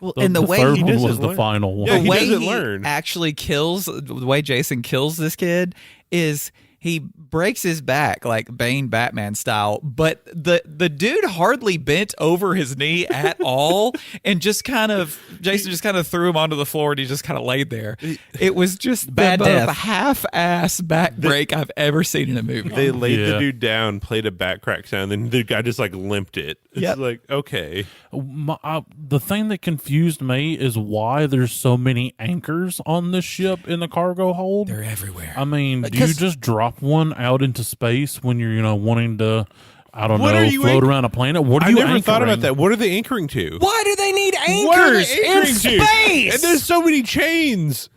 Well, and the way third he one doesn't was the learn. final one. Yeah, the he way doesn't he learn. actually kills, the way Jason kills this kid is he breaks his back like Bane Batman style, but the dude hardly bent over his knee at all, and just kind of Jason just kind of threw him onto the floor, and he just kind of laid there. It was just Bad the death. most half-ass back break I've ever seen in a movie. They laid the Yeah. dude down, played a back crack sound, and the guy just like limped it. It's Yep. like, okay. The thing that confused me is why there's so many anchors on this ship in the cargo hold. They're everywhere. I mean, do you just drop one out into space when you're, wanting to, I don't What are know, you float anch- around a planet? What are I you never thought about anchoring? that. What are they anchoring to? Why do they need What are anchors they in anchoring to? space? And there's so many chains.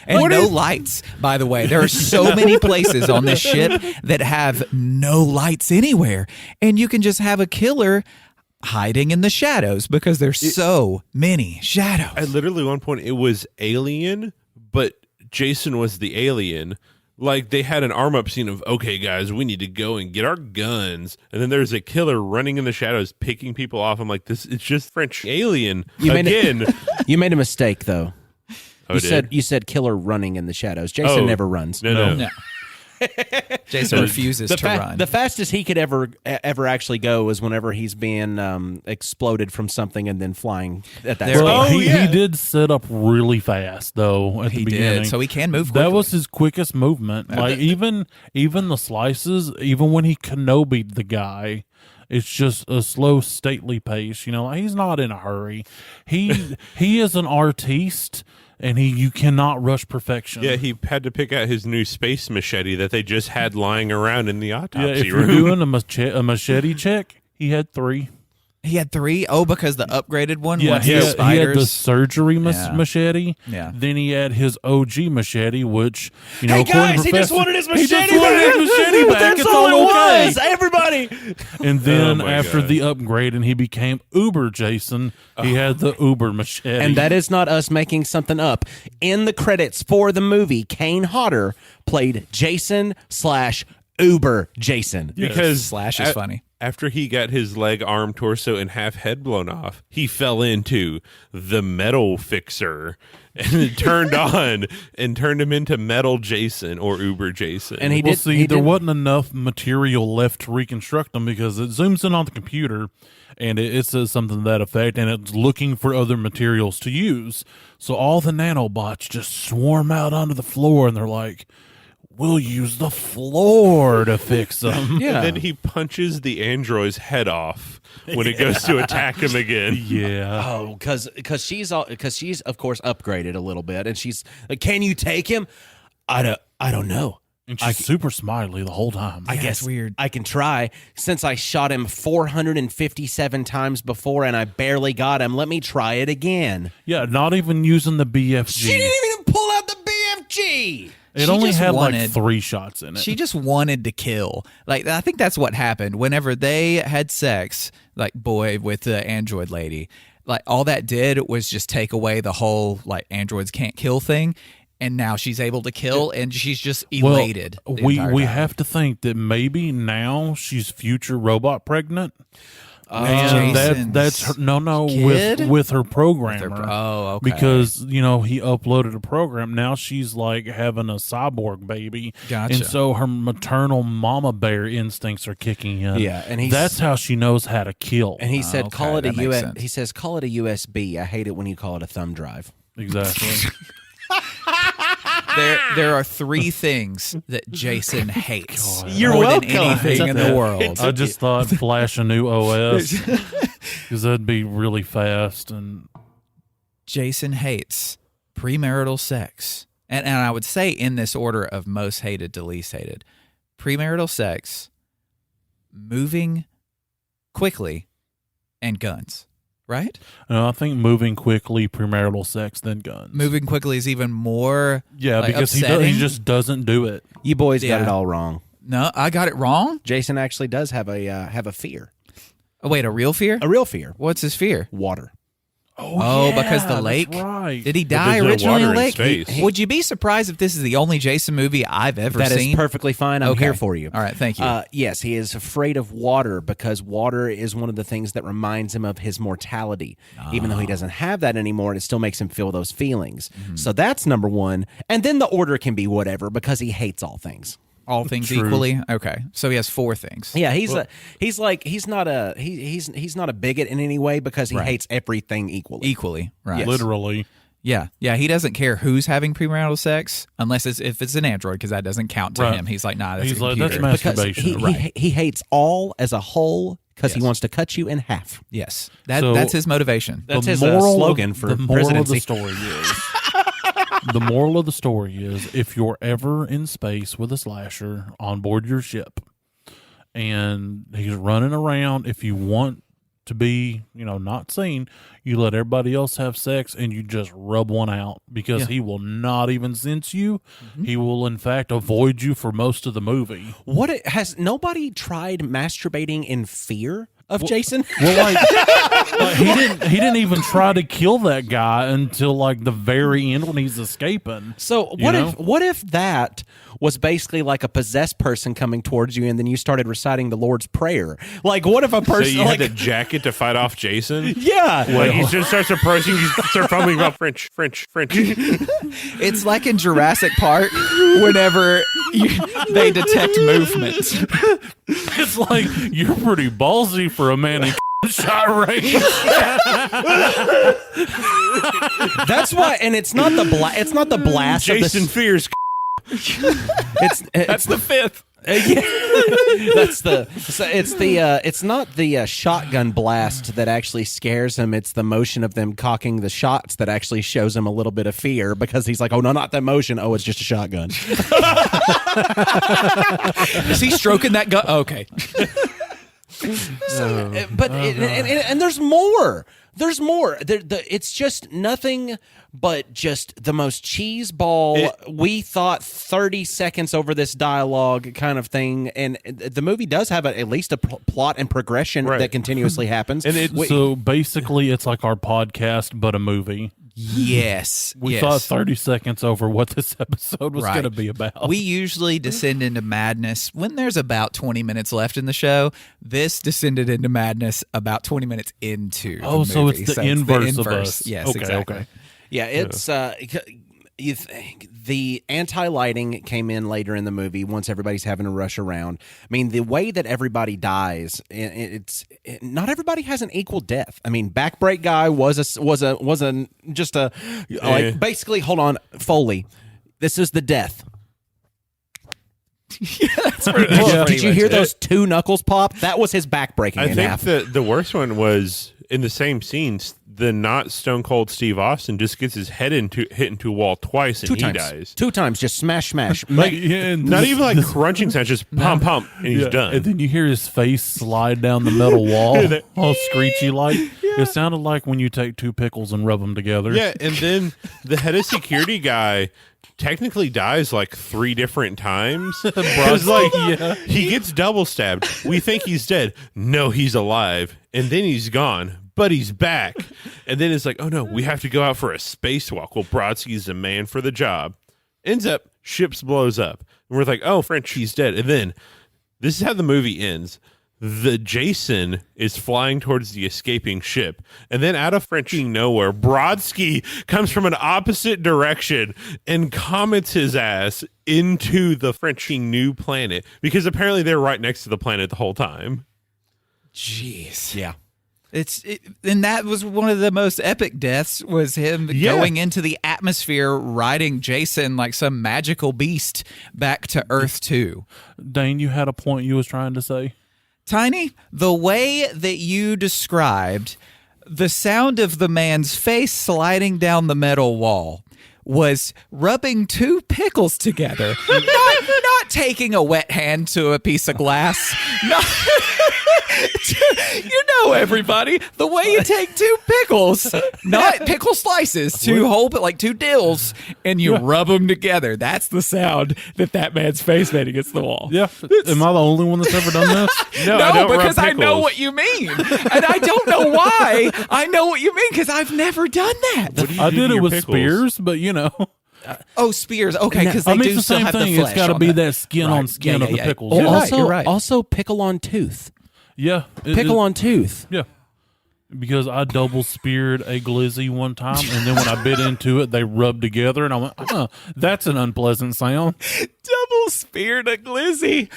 And What no is- lights, by the way. There are so many places on this ship that have no lights anywhere. And you can just have a killer hiding in the shadows because there's so many shadows. At literally one point, it was Alien, but Jason was the alien. Like, they had an arm-up scene of, okay, guys, we need to go and get our guns. And then there's a killer running in the shadows, picking people off. I'm like, it's just French Alien again. You made a mistake though. Oh, You said killer running in the shadows. Jason Oh. never runs. No. No. Jason refuses to run. The fastest he could ever actually go was whenever he's being exploded from something and then flying at that There- speed. Well, Oh, he yeah. did set up really fast though at He the beginning. did, so he can move quickly. That was his quickest movement. Like even the slices, even when he Kenobi'd the guy, it's just a slow, stately pace. Like he's not in a hurry. He is an artiste, and you cannot rush perfection. Yeah, he had to pick out his new space machete that they just had lying around in the autopsy Yeah, if you're room. doing a machete check, he had 3. He had 3? Oh, because the upgraded one Yeah, was he the had spiders. the surgery Yeah. machete. Yeah. Then he had his OG machete, which Hey according to guys, he just Professor- wanted his he machete just wanted back. his machete back. That's It's all it okay. was. Everybody. And then my after God. the upgrade and he became Uber Jason, he had the Uber machete. And that is not us making something up. In the credits for the movie, Kane Hodder played Jason/Uber Jason. Because Slash is funny. After he got his leg, arm, torso, and half head blown off, he fell into the metal fixer and it turned on and turned him into Metal Jason or Uber Jason. And he Well, did. see, he there did- wasn't enough material left to reconstruct them because it zooms in on the computer and it says something to that effect, and it's looking for other materials to use. So all the nanobots just swarm out onto the floor, and they're like, "We'll use the floor to fix them." Yeah. And then he punches the android's head off when it goes to attack him again. Yeah. Oh, because she's of course upgraded a little bit, and she's like, "Can you take him?" I don't know. And she's super smiley the whole time. I guess it's weird. I can try. Since I shot him 457 times before and I barely got him, let me try it again. Yeah, not even using the BFG. She didn't even pull out the BFG. It She only just had like wanted- 3 shots in it. She just wanted to kill. Like, I think that's what happened. Whenever they had sex, like boy with the android lady, like all that did was just take away the whole like androids can't kill thing. And now she's able to kill, and she's just elated. the we entire time. have to think that maybe now she's future robot pregnant. Jason's that's her, no kid? with her programmer. okay. Because he uploaded a program. Now she's like having a cyborg baby. Gotcha. And so her maternal mama bear instincts are kicking in. Yeah, and that's how she knows how to kill. And he said, okay, "Call it a that makes US." sense. He says, "Call it a USB." I hate it when you call it a thumb drive. Exactly. There are 3 things that Jason hates You're more welcome. than anything in the world. I just thought flash a new OS because that'd be really fast. And Jason hates premarital sex. And I would say in this order of most hated to least hated. Premarital sex, moving quickly, and guns. Right? I think moving quickly, premarital sex, then guns. Moving quickly is even more Yeah, like, because upsetting. he just doesn't do it. You boys got Yeah. it all wrong. No, I got it wrong. Jason actually does have a fear, Oh, wait, a real fear? a real fear: What's his fear? water. Oh, because the that's lake? right. Did he die there's no originally in water a in lake? space. Would you be surprised if this is the only Jason movie I've ever That seen? is perfectly fine. I'm Okay. here for you. All right, thank you. Yes, he is afraid of water because water is one of the things that reminds him of his mortality. Even though he doesn't have that anymore, it still makes him feel those feelings. So that's number one. And then the order can be whatever because he hates all things. all things True. equally? Okay. So he has 4 things. Yeah, he's not a bigot in any way because he hates everything equally. Equally, right. Literally. Yeah. He doesn't care who's having premarital sex unless if it's an android, because that doesn't count to him. He's like, nah, that's He's a like, computer. that's Because masturbation. he hates all as a whole because he Yes. wants to cut you in half. Yes. So- That's his motivation. That's The his moral slogan for the moral presidency. of the story is the moral of the story is if you're ever in space with a slasher on board your ship and he's running around, if you want to be, not seen, you let everybody else have sex and you just rub one out because he will not even sense you. He will in fact avoid you for most of the movie. Has nobody tried masturbating in fear of Jason? Well, like he didn't even try to kill that guy until like the very end when he's escaping. So what if that was basically like a possessed person coming towards you, and then you started reciting the Lord's Prayer? Like, what if a So person you like had to jack it to fight off Jason? yeah, Like he just starts approaching, you start fumbling about French. It's like in Jurassic Park whenever they detect movement. It's like you're pretty ballsy for a man in shot range. that's why, and it's not the blast. Jason of the, fears. That's the 5th. It's not the shotgun blast that actually scares him. It's the motion of them cocking the shots that actually shows him a little bit of fear, because he's like, oh no, not that motion. Oh, it's just a shotgun. Is he stroking that gun? Okay. And there's more. There's more. It's just nothing but just the most cheeseball. We thought 30 seconds over this dialogue kind of thing, and the movie does have at least a plot and progression that continuously happens. And So basically, it's like our podcast, but a movie. Yes. We thought 30 seconds over what this episode was going to be about. We usually descend into madness when there's about 20 minutes left in the show. This descended into madness about 20 minutes into the so movie. it's the inverse of us. Yes, Okay, exactly. okay. Yeah, it's the anti-lighting came in later in the movie once everybody's having to rush around. I mean, the way that everybody dies, not everybody has an equal death. I mean, backbreak guy was basically. Hold on, Foley. This is the death. Did you hear those 2 knuckles pop? That was his back breaking in half. I think the worst one was in the same scenes. The not Stone Cold Steve Austin just gets his head hit into a wall twice and he dies. 2 times, just smash. Not even like crunching sounds, just pump, and he's done. And then you hear his face slide down the metal wall, all screechy like. It sounded like when you take 2 pickles and rub them together. Yeah, and then the head of security guy technically dies like 3 different times. He gets double stabbed. We think he's dead. No, he's alive. And then he's gone. But he's back. And then it's like, oh no, we have to go out for a spacewalk. Well, Brodsky's the man for the job. Ends up, ships blows up. And we're like, oh, Frenchie's dead. And then this is how the movie ends. The Jason is flying towards the escaping ship. And then out of Frenchie nowhere, Brodsky comes from an opposite direction and comets his ass into the Frenchie new planet. Because apparently they're right next to the planet the whole time. Jeez. Yeah. And that was one of the most epic deaths, was him going into the atmosphere, riding Jason like some magical beast back to Earth 2. Dane, you had a point you was trying to say? Tiny, the way that you described the sound of the man's face sliding down the metal wall was rubbing 2 pickles together, not taking a wet hand to a piece of glass. You know, everybody, the way you take 2 pickles, not pickle slices, 2 whole, but like 2 dills, and you rub them together. That's the sound that man's face made against the wall. Yeah. Am I the only one that's ever done this? No, I don't because rub I know pickles. what you mean. And I don't know why I know what you mean, because I've never done that. What do you I do did to it your with pickles? Spears, but Oh, spears. Okay, because they I mean, do it's the still same have thing. the flesh. It's got to on be that. that skin on skin of the pickles. You're Yeah. right, you're right. Also, pickle on tooth. Yeah. Pickle on tooth. Yeah. because I double speared a glizzy one time, and then when I bit into it, they rubbed together, and I went, that's an unpleasant sound. Double speared a glizzy.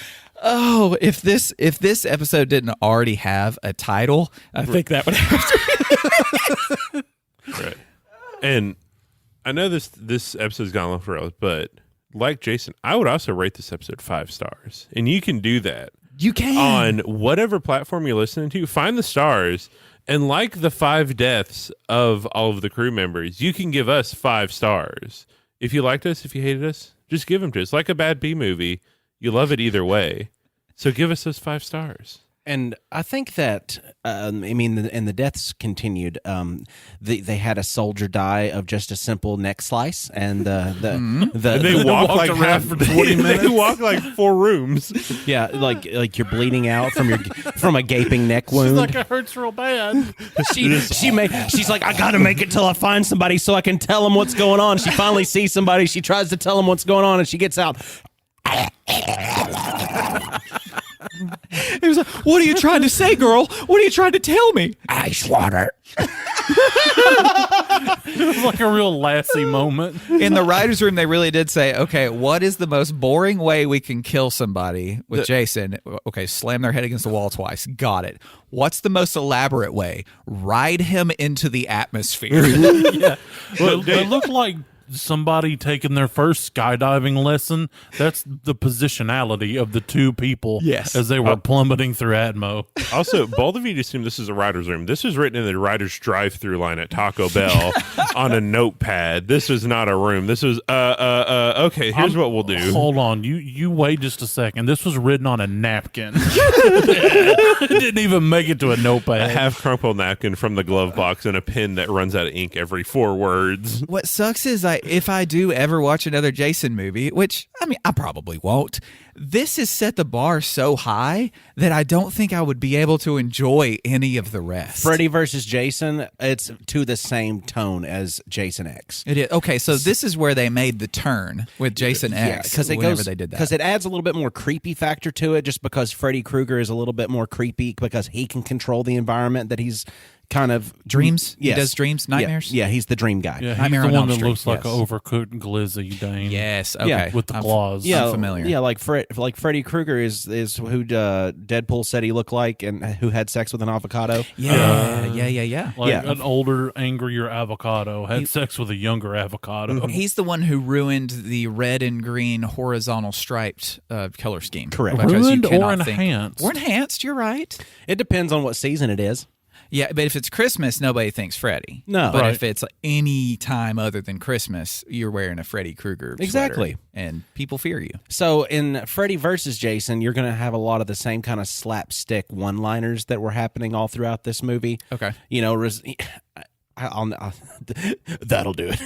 Oh, if this episode didn't already have a title, I think that would have to be. Right. And I know this episode's gone off the rails, but like Jason, I would also rate this episode 5 stars. And you can do that. You can. On whatever platform you're listening to, find the stars. And like the 5 deaths of all of the crew members, you can give us 5 stars. If you liked us, if you hated us, just give them to us. Like a bad B movie, you love it either way. So give us those 5 stars. And I think that, and the deaths continued. They had a soldier die of just a simple neck slice, and they walk like around for 20 minutes. They walk like 4 rooms. Yeah, like you're bleeding out from a gaping neck wound. She's like, it hurts real bad. She's like, I gotta make it till I find somebody so I can tell them what's going on. She finally sees somebody. She tries to tell them what's going on, and she gets out. It was like, what are you trying to say, girl? What are you trying to tell me? Ice water. It was like a real Lassie moment. In the writer's room, they really did say, okay, what is the most boring way we can kill somebody with Jason? Okay, slam their head against the wall twice. Got it. What's the most elaborate way? Ride him into the atmosphere. Yeah. Well, they look like somebody taking their first skydiving lesson. That's the positionality of the 2 people as they were plummeting through Atmo. Also, both of you assume this is a writer's room. This was written in the writer's drive-through line at Taco Bell on a notepad. This was not a room. This was, okay, here's what we'll do. Hold on. You wait just a second. This was written on a napkin. It didn't even make it to a notepad. A half-crumpled napkin from the glove box and a pen that runs out of ink every 4 words. What sucks is if I do ever watch another Jason movie, which, I probably won't, this has set the bar so high that I don't think I would be able to enjoy any of the rest. Freddy versus Jason, it's to the same tone as Jason X. It is. Okay, so this is where they made the turn with Jason X whenever they did that. Because it adds a little bit more creepy factor to it, just because Freddy Krueger is a little bit more creepy because he can control the environment that he's kind of dreams. Yes. He does dreams, nightmares. Yeah, he's the dream guy. Yeah, he's Nightmare the on one Elm that Street. looks like an overcooked glizzy, Dane. Yes. Okay. Yeah, with the claws. Yeah, I'm familiar. Yeah, like Freddy Krueger is who Deadpool said he looked like, and who had sex with an avocado. Yeah. Like Yeah. an older, angrier avocado had sex with a younger avocado. He's the one who ruined the red and green horizontal striped color scheme. Correct. Because Ruined you cannot or think- enhanced? Or enhanced, you're right. It depends on what season it is. Yeah, but if it's Christmas, nobody thinks Freddy. No. But Right. if it's any time other than Christmas, you're wearing a Freddy Krueger sweater, Exactly. and people fear you. So in Freddy versus Jason, you're going to have a lot of the same kind of slapstick one-liners that were happening all throughout this movie. Okay. You know, that'll do it.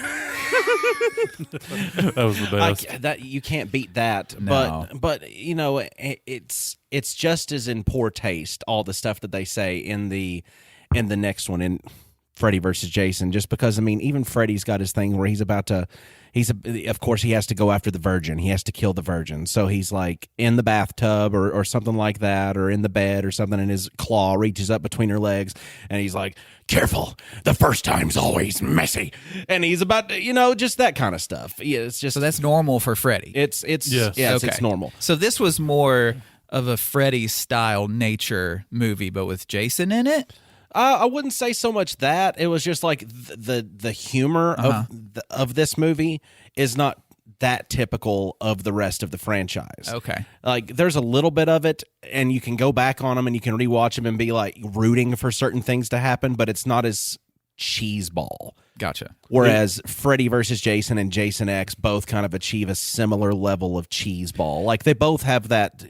That was the best. That you can't beat that. No. But you know, it's just as in poor taste, all the stuff that they say in the next one, in Freddy versus Jason, just because even Freddy's got his thing where of course he has to go after the virgin. He has to kill the virgin. So he's like in the bathtub or something like that, or in the bed or something, and his claw reaches up between her legs, and he's like, careful, the first time's always messy. And he's about to, just that kind of stuff. Yeah, it's just, So that's normal for Freddy. it's Yes. it's normal. So this was more of a Freddy style nature movie, but with Jason in it. I wouldn't say so much that. It was just like the humor of this movie is not that typical of the rest of the franchise. Okay. Like there's a little bit of it, and you can go back on them and you can rewatch them and be like rooting for certain things to happen, but it's not as cheeseball. Gotcha. Whereas Freddy versus Jason and Jason X both kind of achieve a similar level of cheeseball. Like they both have that,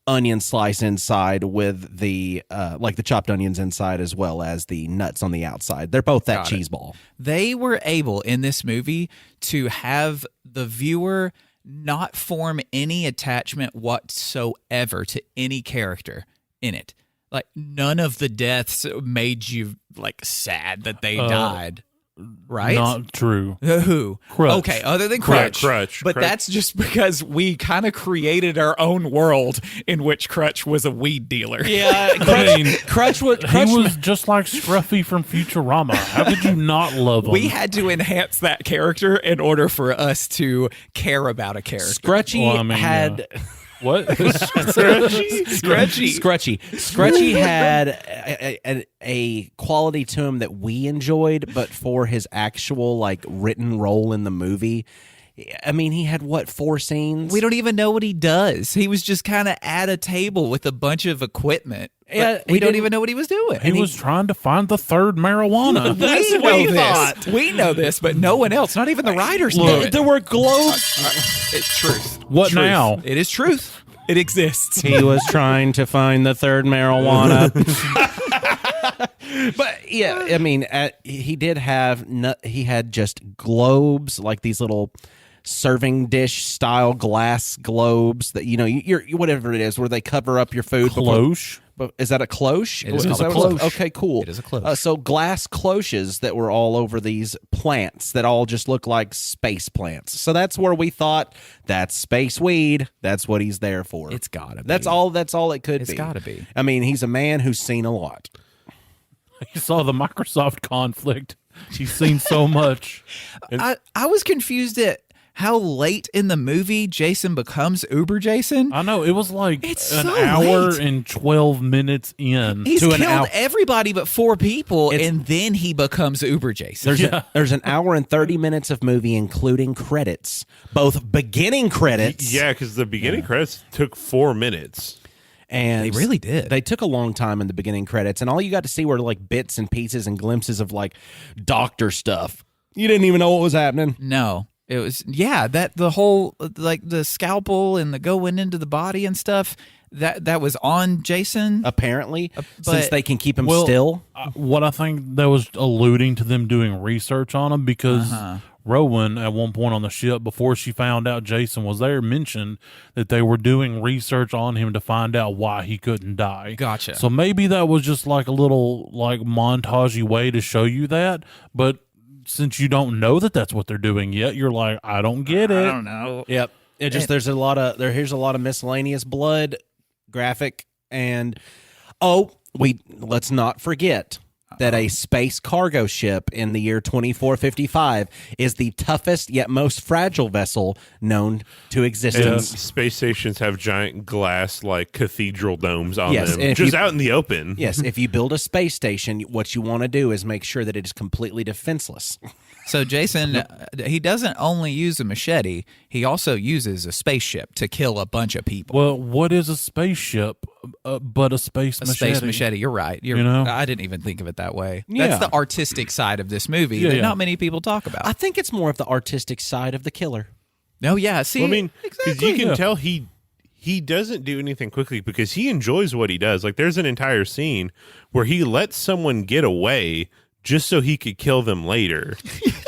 onion slice inside with the like the chopped onions inside as well as the nuts on the outside. They're both that cheeseball. They were able in this movie to have the viewer not form any attachment whatsoever to any character in it. Like none of the deaths made you like sad that they died. right? Not true. Who? Crutch. Okay, other than Crutch. Crutch. But that's just because we kind of created our own world in which Crutch was a weed dealer. Yeah, Crutch was. He was just like Scruffy from Futurama. How could you not love him? We had to enhance that character in order for us to care about a character. Scrutchy had. What? Scrutchy had a quality to him that we enjoyed, but for his actual like written role in the movie, I mean, he had 4 scenes? We don't even know what he does. He was just kind of at a table with a bunch of equipment. Yeah, we don't even know what he was doing. He was trying to find the third marijuana. We know this. We know this, but no one else, not even the writers know it. There were globes. It's truth. What Truth. now? It is truth. It exists. He was trying to find the third marijuana. But yeah, I mean, he did have. He had just globes, like these little serving dish style glass globes that you're whatever it is, where they cover up your food. Cloche. But is that a cloche? It is called a cloche. Okay, cool. It is a cloche. So glass cloches that were all over these plants that all just look like space plants. So that's where we thought that's space weed. That's what he's there for. It's gotta be. That's all it could be. It's gotta be. I mean, he's a man who's seen a lot. He saw the Microsoft conflict. He's seen so much. I was confused at how late in the movie Jason becomes Uber Jason. I know. It was like It's an so hour late. and 12 minutes in. He's to an killed hour. everybody but 4 people, and then he becomes Uber Jason. There's an hour and 30 minutes of movie, including credits, both beginning credits. Yeah, because the beginning credits took 4 minutes. And They really did. They took a long time in the beginning credits, and all you got to see were like bits and pieces and glimpses of like doctor stuff. You didn't even know what was happening. No. It was, that the whole, like the scalpel and the going into the body and stuff, that was on Jason. Apparently, but- since they can keep him Well, still. What I think that was alluding to them doing research on him, because Rowan, at one point on the ship, before she found out Jason was there, mentioned that they were doing research on him to find out why he couldn't die. Gotcha. So maybe that was just like a little like montagey way to show you that, but since you don't know that that's what they're doing yet, you're like, I don't get it. I don't know. Yep. It just here's a lot of miscellaneous blood graphic, and let's not forget that a space cargo ship in the year 2455 is the toughest yet most fragile vessel known to And existence. space stations have giant glass like cathedral domes on Yes, them, and if just you- out in the open. Yes, if you build a space station, what you want to do is make sure that it is completely defenseless. So Jason, he doesn't only use a machete, he also uses a spaceship to kill a bunch of people. Well, what is a spaceship but a space A machete? space machete, you're right. You know? I didn't even think of it that way. Yeah. That's the artistic side of this movie Yeah, that yeah. not many people talk about. I think it's more of the artistic side of the killer. No, yeah, see, Well, I mean, because exactly. you can tell he doesn't do anything quickly because he enjoys what he does. Like, there's an entire scene where he lets someone get away just so he could kill them later.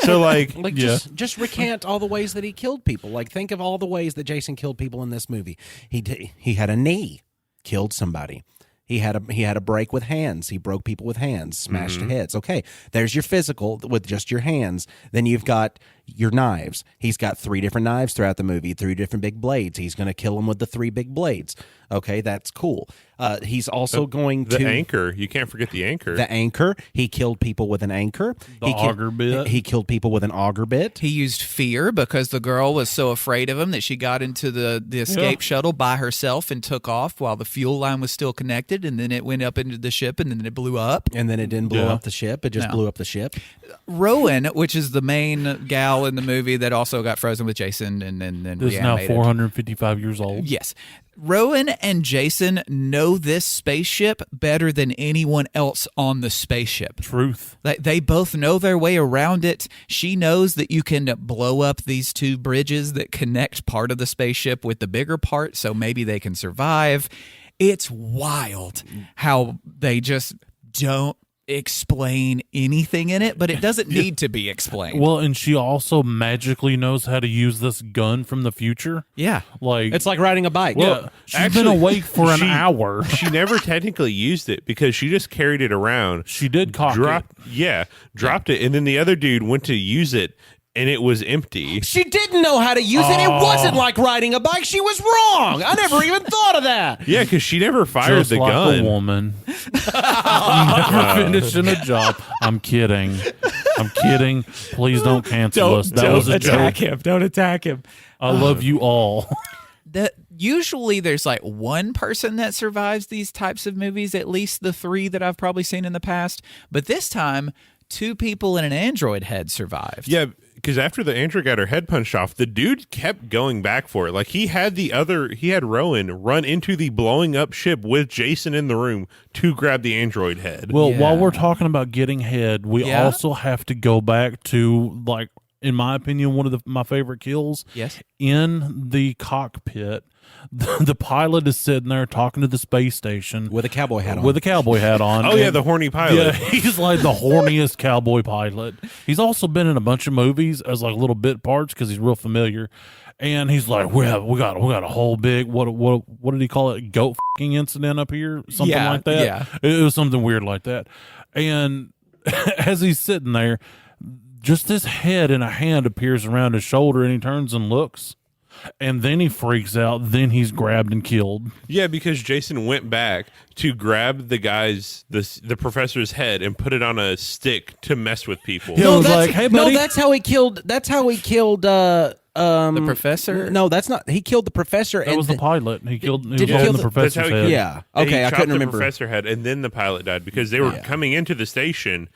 So, like, Just recant all the ways that he killed people. Like, think of all the ways that Jason killed people in this movie. He had a knee, killed somebody. He had a break with hands. He broke people with hands, smashed heads. Okay, there's your physical with just your hands. Then you've got your knives. He's got 3 different knives throughout the movie, 3 different big blades. He's going to kill them with the 3 big blades. Okay, that's cool. He's also going the to anchor. You can't forget the anchor. the anchor. He killed people with an anchor. The auger bit. He killed people with an auger bit. He used fear because the girl was so afraid of him that she got into the escape shuttle by herself and took off while the fuel line was still connected, and then it went up into the ship, and then it blew up. And then it didn't blow Yeah. up the ship. It just No. blew up the ship. Rowan, which is the main gal in the movie that also got frozen with Jason and then This is now reanimated. 455 years old. Yes. Rowan and Jason know this spaceship better than anyone else on the spaceship. Truth. Like, they both know their way around it. She knows that you can blow up these 2 bridges that connect part of the spaceship with the bigger part, so maybe they can survive. It's wild how they just don't explain anything in it, but it doesn't need to be explained. Well, and she also magically knows how to use this gun from the future. Yeah. Like It's like riding a bike. yeah, she's been awake for an hour. She never technically used it because she just carried it around. She did cock Dropped it, and then the other dude went to use it, and it was empty. She didn't know how to use it. It wasn't like riding a bike. She was wrong. I never even thought of that. Yeah, because she never fired Just the like gun. a woman. Never finishing a job. I'm kidding. Please don't cancel us. That was a joke. him. Don't attack him. I love you all. Usually there's like one person that survives these types of movies, at least the 3 that I've probably seen in the past. But this time, 2 people and an android head survived. Yeah, because after the android got her head punched off, the dude kept going back for it. Like he had Rowan run into the blowing up ship with Jason in the room to grab the android head. Well, Yeah. while we're talking about getting head, we Yeah. also have to go back to, like, in my opinion, one of my favorite kills. Yes. In the cockpit, the pilot is sitting there talking to the space station With a cowboy hat on. with a cowboy hat on. Oh yeah, And- the horny pilot. Yeah, he's like the horniest cowboy pilot. He's also been in a bunch of movies as like little bit parts because he's real familiar. And he's like, we got a whole big what did he call it? Goat fucking incident up here, something Yeah, like that. yeah. It was something weird like that. And as he's sitting there, just this head and a hand appears around his shoulder, and he turns and looks. And then he freaks out. Then he's grabbed and killed. Yeah, because Jason went back to grab the professor's head and put it on a stick to mess with people. Yeah. It was like, hey, buddy. No, that's how he killed. That's how he killed. The professor? No, that's not. He killed the professor. That was the pilot. He killed. He was Did he holding kill the the- professor's That's how he head. killed- Yeah. And Okay, he I chopped couldn't the remember. professor head, and then the pilot died because they were coming into the station,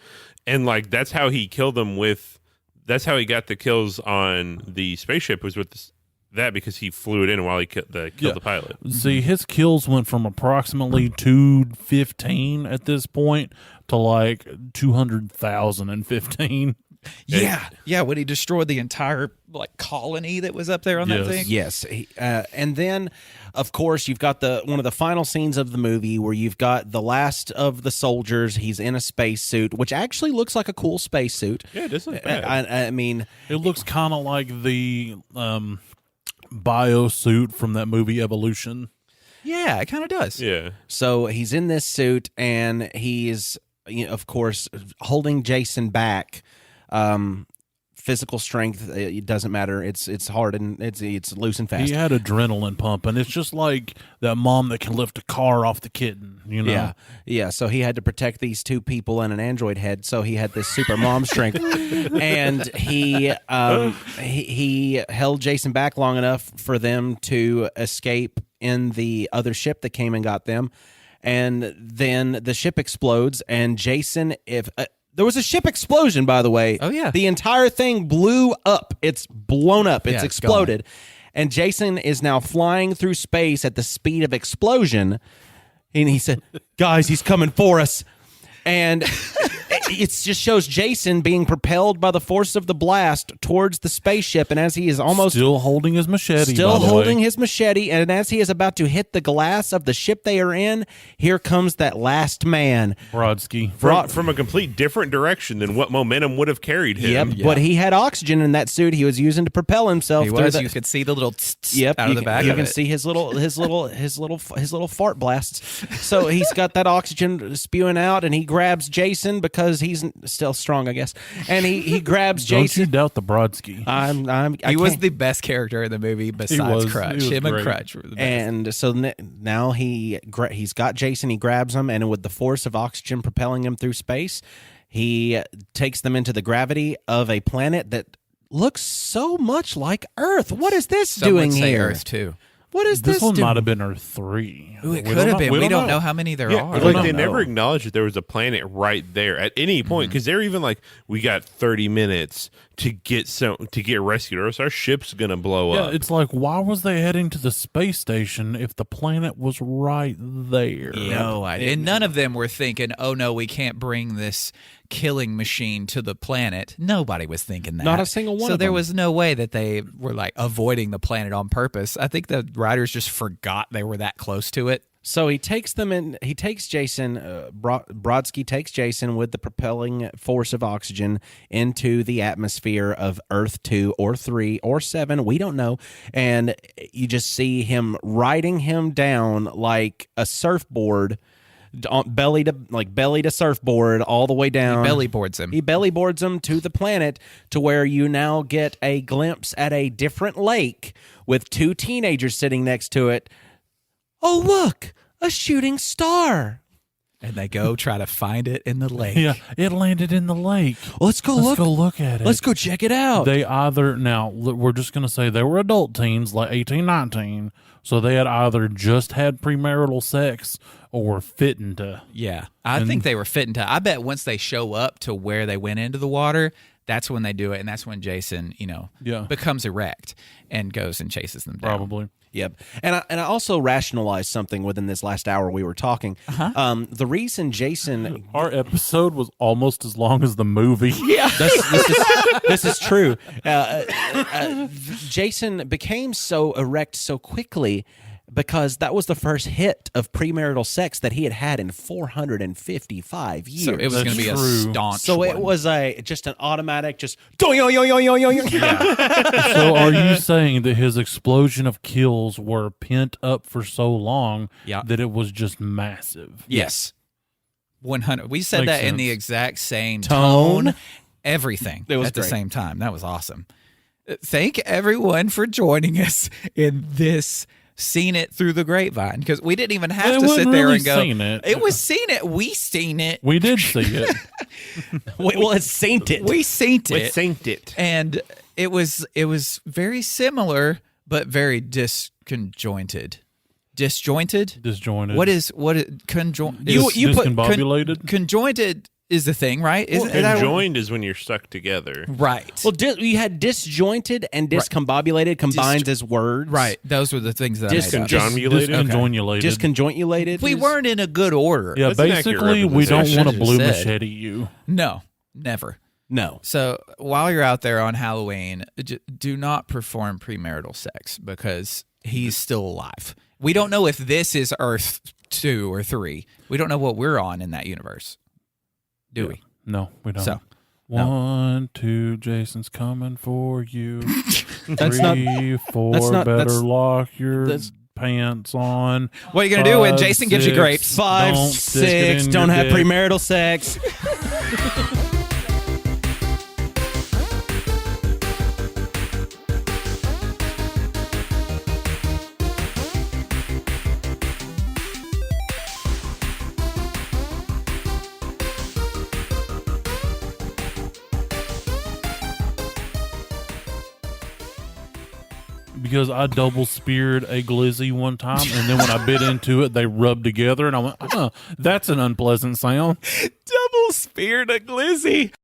and like that's how he killed them with. That's how he got the kills on the spaceship was with that because he flew it in while he killed the pilot. See, his kills went from approximately 215 at this point to like 200,015. Yeah. When he destroyed the entire like colony that was up there on that Yes. thing. Yes, and then, of course, you've got one of the final scenes of the movie where you've got the last of the soldiers. He's in a spacesuit, which actually looks like a cool spacesuit. Yeah, it doesn't look bad. I mean, It looks kind of like the bio suit from that movie Evolution. Yeah, it kind of does. Yeah. so he's in this suit, and he's, of course, holding Jason back. Physical strength, it doesn't matter. It's hard and it's loose and fast. He had adrenaline pumping. It's just like that mom that can lift a car off the kitten, you know? Yeah. So he had to protect these 2 people and an android head. So he had this super mom strength, and he held Jason back long enough for them to escape in the other ship that came and got them, and then the ship explodes, and Jason, there was a ship explosion, by the way. Oh, yeah. The entire thing blew up. It's blown up. It's Yeah, it's exploded. And Jason is now flying through space at the speed of explosion. And he said, guys, he's coming for us. And it just shows Jason being propelled by the force of the blast towards the spaceship. And as he is almost Still holding his machete, still by the holding way. his machete, and as he is about to hit the glass of the ship they are in, here comes that last man. Brodsky. From a complete different direction than what momentum would have carried him. Yep, but he had oxygen in that suit he was using to propel himself. He through was. the, You could see the little tss Yep, out you of the can, back you of can it. see his little fart blasts. So he's got that oxygen spewing out, and he grabs Jason because he's still strong, I guess. And he grabs Don't you Jason. doubt the Brodsky. He was the best character in the movie besides was. Crutch. He was Him and great. Crutch were the best. And so now he's got Jason. He grabs him, and with the force of oxygen propelling him through space, he takes them into the gravity of a planet that looks so much like Earth. What is this Some doing would say here? Earth too. What is This this one doing? might have been Earth 3. Ooh, it could have been. We don't know how many there Yeah, are. like don't they know. never acknowledged that there was a planet right there at any point because they're even like, we got 30 minutes to get rescued, or else our ship's gonna blow Yeah, up. it's like, why was they heading to the space station if the planet was right there? No idea. And none of them were thinking, oh, no, we can't bring this killing machine to the planet. Nobody was thinking that. Not a single one So of there them. was no way that they were like avoiding the planet on purpose. I think the writers just forgot they were that close to it. So he takes them in. He takes Jason. Brodsky takes Jason with the propelling force of oxygen into the atmosphere of Earth 2 or 3 or 7. We don't know. And you just see him riding him down like a surfboard, belly to surfboard, all the way down. He belly boards him. He belly boards him to the planet, to where you now get a glimpse at a different lake with 2 teenagers sitting next to it. Oh, look, a shooting star. And they go try to find it in the lake. Yeah, it landed in the lake. Well, let's go look at it. Let's go check it out. They either, now, we're just going to say they were adult teens, like 18, 19, so they had either just had premarital sex or were fitting to. Yeah, I think they were fitting to. I bet once they show up to where they went into the water, that's when they do it, and that's when Jason, becomes erect and goes and chases them down. Probably. Yep. And I also rationalized something within this last hour we were talking. The reason Jason... Our episode was almost as long as the movie. Yeah. This is true. Jason became so erect so quickly because that was the first hit of premarital sex that he had had in 455 years. So it was going to be a staunch So one. it was just an automatic, just yo. So are you saying that his explosion of kills were pent up for so long that it was just massive? Yes. 100. We said Makes that in sense. the exact same Tone. everything It was at the great. same time. That was awesome. Thank everyone for joining us in this Seen It Through the Grapevine, because we didn't even have to sit there and go, seen it. It was seen it. We seen it. We did see it. Well, it's sainted. We seen it. We synced it. And it was very similar, but very disconjointed. Disjointed? Disjointed. What is conjoined? Discombobulated? Conjointed is the thing, right? Conjoined is when you're stuck together. Right. Well, you had disjointed and discombobulated combined as words. Right. Those were the things that I made up. Disconjunulated. Disconjoinulated. Disconjointulated. We weren't in a good order. Yeah, That's an accurate basically, we don't representation. want to blue Said. machete you. No, never. No. So while you're out there on Halloween, do not perform premarital sex because he's still alive. We don't know if this is Earth 2 or 3. We don't know what we're on in that universe. Do we? No, we don't. So, 1, 2, Jason's coming for you. That's 3, 4, that's not- better that's- lock your that's- pants on. what are you going to do when 5, Jason gives you 6, grapes? 5, Don't stick it 6, in don't your have dick. premarital sex. Because I double speared a glizzy one time, and then when I bit into it, they rubbed together, and I went, that's an unpleasant sound. Double speared a glizzy.